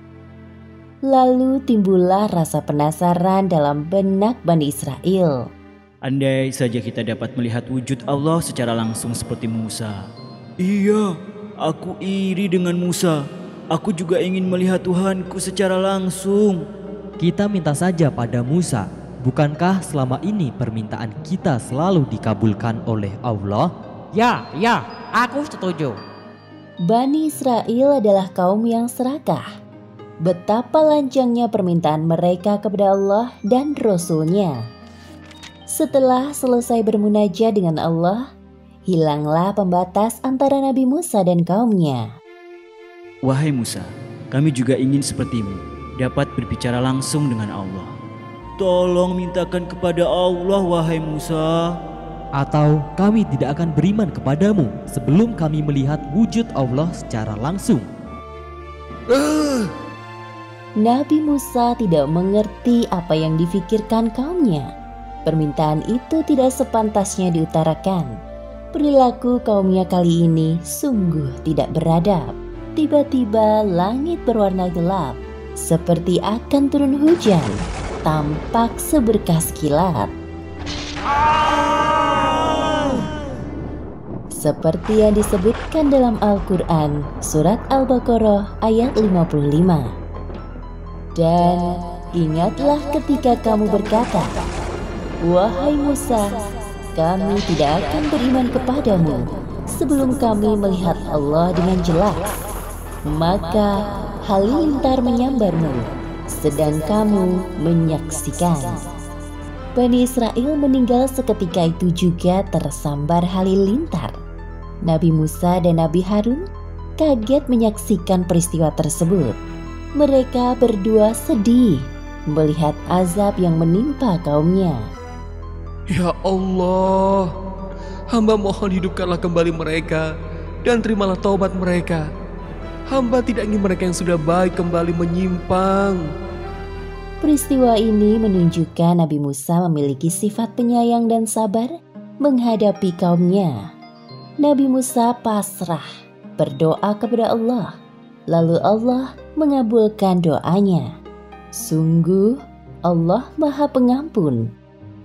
Lalu timbullah rasa penasaran dalam benak Bani Israel. Andai saja kita dapat melihat wujud Allah secara langsung seperti Musa. Iya, Aku iri dengan Musa. Aku juga ingin melihat Tuhanku secara langsung. Kita minta saja pada Musa. Bukankah selama ini permintaan kita selalu dikabulkan oleh Allah? Ya, aku setuju. Bani Israel adalah kaum yang serakah. Betapa lancangnya permintaan mereka kepada Allah dan Rasul-Nya. Setelah selesai bermunajat dengan Allah, hilanglah pembatas antara Nabi Musa dan kaumnya. Wahai Musa, kami juga ingin sepertimu, dapat berbicara langsung dengan Allah. Tolong mintakan kepada Allah, wahai Musa. Atau kami tidak akan beriman kepadamu sebelum kami melihat wujud Allah secara langsung. Nabi Musa tidak mengerti apa yang difikirkan kaumnya. Permintaan itu tidak sepantasnya diutarakan. Perilaku kaumnya kali ini sungguh tidak beradab. Tiba-tiba langit berwarna gelap, seperti akan turun hujan, tampak seberkas kilat. Seperti yang disebutkan dalam Al-Quran, surat Al-Baqarah ayat 55. Dan ingatlah ketika kamu berkata, wahai Musa, kami tidak akan beriman kepadamu sebelum kami melihat Allah dengan jelas. Maka halilintar menyambarmu, sedang kamu menyaksikan. Bani Israel meninggal seketika itu juga tersambar halilintar. Nabi Musa dan Nabi Harun kaget menyaksikan peristiwa tersebut. Mereka berdua sedih melihat azab yang menimpa kaumnya. Ya Allah, hamba mohon hidupkanlah kembali mereka dan terimalah taubat mereka. Hamba tidak ingin mereka yang sudah baik kembali menyimpang. Peristiwa ini menunjukkan Nabi Musa memiliki sifat penyayang dan sabar menghadapi kaumnya. Nabi Musa pasrah berdoa kepada Allah, lalu Allah mengabulkan doanya. Sungguh Allah Maha Pengampun,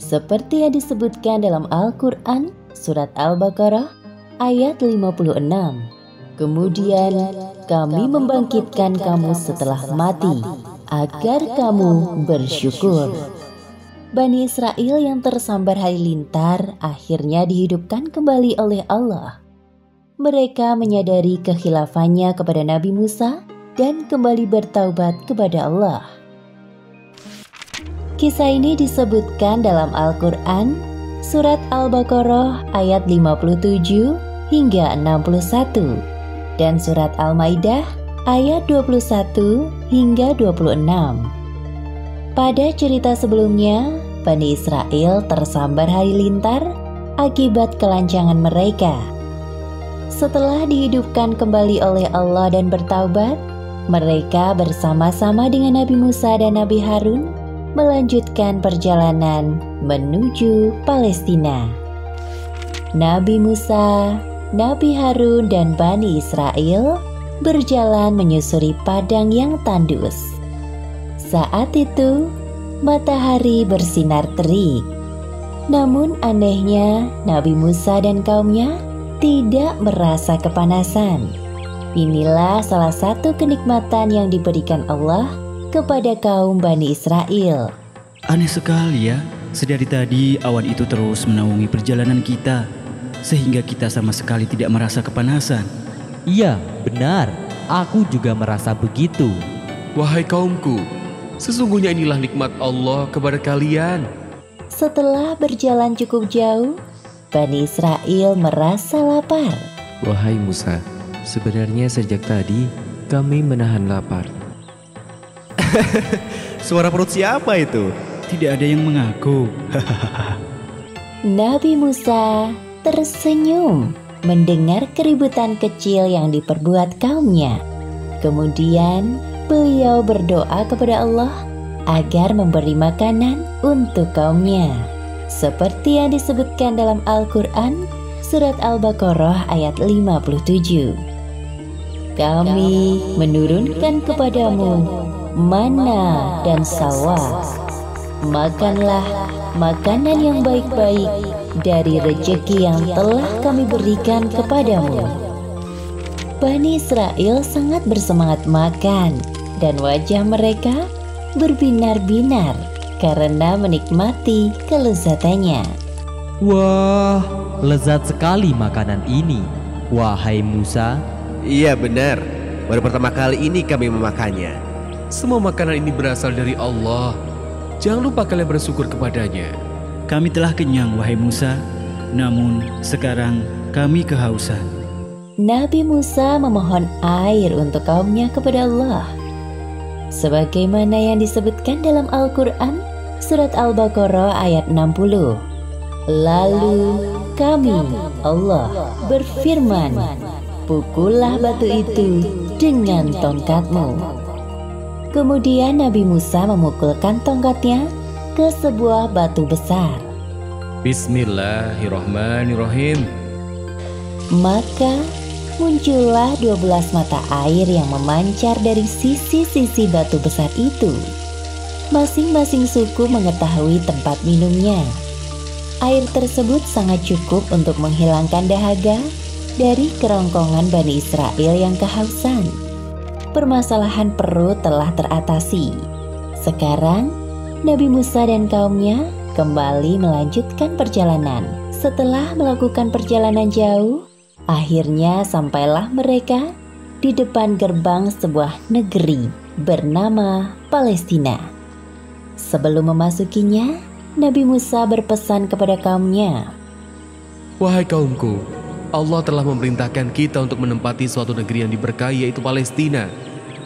seperti yang disebutkan dalam Al-Quran surat Al-Baqarah ayat 56. Kemudian kami membangkitkan kamu setelah mati, agar kamu bersyukur. Bani Israel yang tersambar halilintar akhirnya dihidupkan kembali oleh Allah. Mereka menyadari kekhilafannya kepada Nabi Musa dan kembali bertaubat kepada Allah. Kisah ini disebutkan dalam Al-Quran, surat Al-Baqarah ayat 57 hingga 61, dan surat Al-Maidah ayat 21 hingga 26. Pada cerita sebelumnya, Bani Israel tersambar halilintar akibat kelancangan mereka. Setelah dihidupkan kembali oleh Allah dan bertaubat, mereka bersama-sama dengan Nabi Musa dan Nabi Harun melanjutkan perjalanan menuju Palestina. Nabi Musa, Nabi Harun, dan Bani Israel berjalan menyusuri padang yang tandus. Saat itu, matahari bersinar terik. Namun anehnya, Nabi Musa dan kaumnya tidak merasa kepanasan. Inilah salah satu kenikmatan yang diberikan Allah kepada kaum Bani Israel. Aneh sekali ya, sedari tadi awan itu terus menaungi perjalanan kita, sehingga kita sama sekali tidak merasa kepanasan. Iya, benar. Aku juga merasa begitu. Wahai kaumku, sesungguhnya inilah nikmat Allah kepada kalian. Setelah berjalan cukup jauh, Bani Israel merasa lapar. Wahai Musa, sebenarnya sejak tadi kami menahan lapar. Suara perut siapa itu? Tidak ada yang mengaku. Nabi Musa tersenyum mendengar keributan kecil yang diperbuat kaumnya. Kemudian beliau berdoa kepada Allah agar memberi makanan untuk kaumnya, seperti yang disebutkan dalam Al-Quran surat Al-Baqarah ayat 57. Kami menurunkan kepadamu mana dan salwa. Makanlah makanan yang baik-baik dari rejeki yang telah kami berikan kepadamu. Bani Israel sangat bersemangat makan dan wajah mereka berbinar-binar karena menikmati kelezatannya. Wah, lezat sekali makanan ini, wahai Musa. Iya benar, baru pertama kali ini kami memakannya. Semua makanan ini berasal dari Allah. Jangan lupa kalian bersyukur kepadanya. Kami telah kenyang, wahai Musa. Namun sekarang kami kehausan. Nabi Musa memohon air untuk kaumnya kepada Allah. Sebagaimana yang disebutkan dalam Al-Quran, surat Al-Baqarah ayat 60. Lalu kami, Allah, berfirman, pukullah batu itu dengan tongkatmu. Kemudian Nabi Musa memukulkan tongkatnya ke sebuah batu besar. Bismillahirrahmanirrahim. Maka muncullah 12 mata air yang memancar dari sisi-sisi batu besar itu. Masing-masing suku mengetahui tempat minumnya. Air tersebut sangat cukup untuk menghilangkan dahaga dari kerongkongan Bani Israel yang kehausan. Permasalahan perut telah teratasi. Sekarang, Nabi Musa dan kaumnya kembali melanjutkan perjalanan. Setelah melakukan perjalanan jauh, akhirnya sampailah mereka di depan gerbang sebuah negeri bernama Palestina. Sebelum memasukinya, Nabi Musa berpesan kepada kaumnya, Wahai kaumku, Allah telah memerintahkan kita untuk menempati suatu negeri yang diberkahi, yaitu Palestina.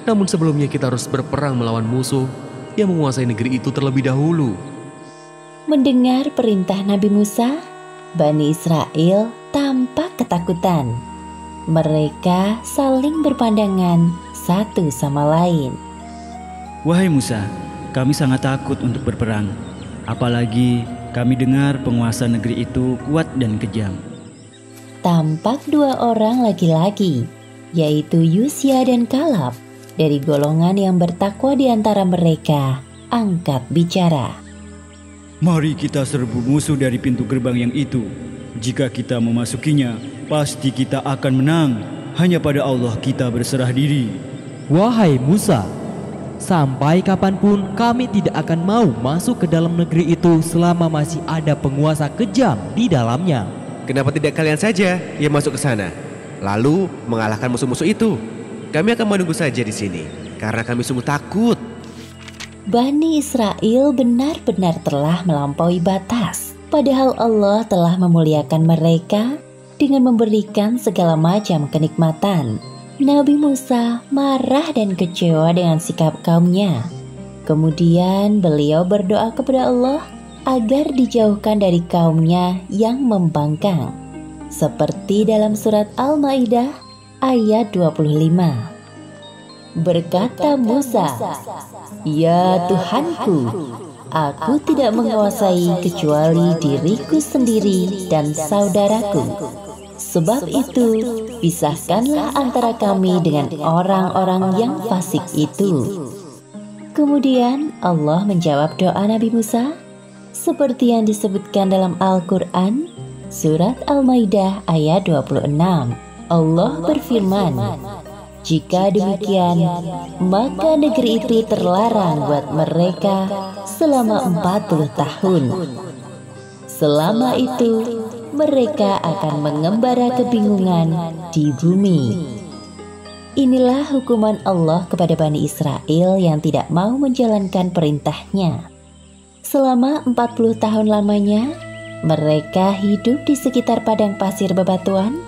Namun sebelumnya kita harus berperang melawan musuh yang menguasai negeri itu terlebih dahulu. Mendengar perintah Nabi Musa, Bani Israel tampak ketakutan. Mereka saling berpandangan satu sama lain. Wahai Musa, kami sangat takut untuk berperang. Apalagi kami dengar penguasa negeri itu kuat dan kejam. Tampak dua orang laki-laki, yaitu Yusya dan Kalab, dari golongan yang bertakwa di antara mereka, angkat bicara. Mari kita serbu musuh dari pintu gerbang yang itu. Jika kita memasukinya, pasti kita akan menang. Hanya pada Allah kita berserah diri. Wahai Musa, sampai kapanpun kami tidak akan mau masuk ke dalam negeri itu selama masih ada penguasa kejam di dalamnya. Kenapa tidak kalian saja yang masuk ke sana, lalu mengalahkan musuh-musuh itu? Kami akan menunggu saja di sini, karena kami sungguh takut. Bani Israel benar-benar telah melampaui batas. Padahal Allah telah memuliakan mereka dengan memberikan segala macam kenikmatan. Nabi Musa marah dan kecewa dengan sikap kaumnya. Kemudian beliau berdoa kepada Allah agar dijauhkan dari kaumnya yang membangkang. Seperti dalam surat Al-Maidah ayat 25. Berkata Musa, "Ya Tuhanku, aku tidak menguasai kecuali diriku sendiri dan saudaraku. Sebab itu, pisahkanlah antara kami dengan orang-orang yang fasik itu." Kemudian Allah menjawab doa Nabi Musa seperti yang disebutkan dalam Al-Quran, surat Al-Maidah ayat 26. Allah berfirman, "Jika demikian, maka negeri itu terlarang buat mereka selama 40 tahun. Selama itu, mereka akan mengembara kebingungan di bumi." Inilah hukuman Allah kepada Bani Israel yang tidak mau menjalankan perintahnya. Selama 40 tahun lamanya, mereka hidup di sekitar padang pasir bebatuan,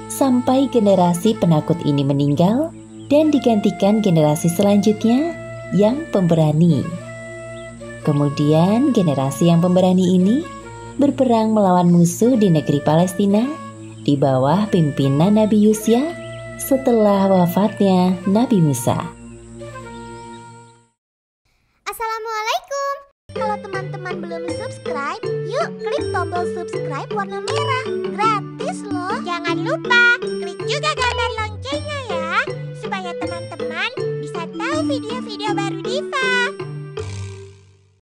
sampai generasi penakut ini meninggal dan digantikan generasi selanjutnya yang pemberani. Kemudian generasi yang pemberani ini berperang melawan musuh di negeri Palestina di bawah pimpinan Nabi Yusya setelah wafatnya Nabi Musa. Assalamualaikum. Kalau teman-teman belum subscribe, yuk klik tombol subscribe warna merah. Gratis loh. Jangan lupa klik juga gambar loncengnya ya, supaya teman-teman bisa tahu video-video baru Diva.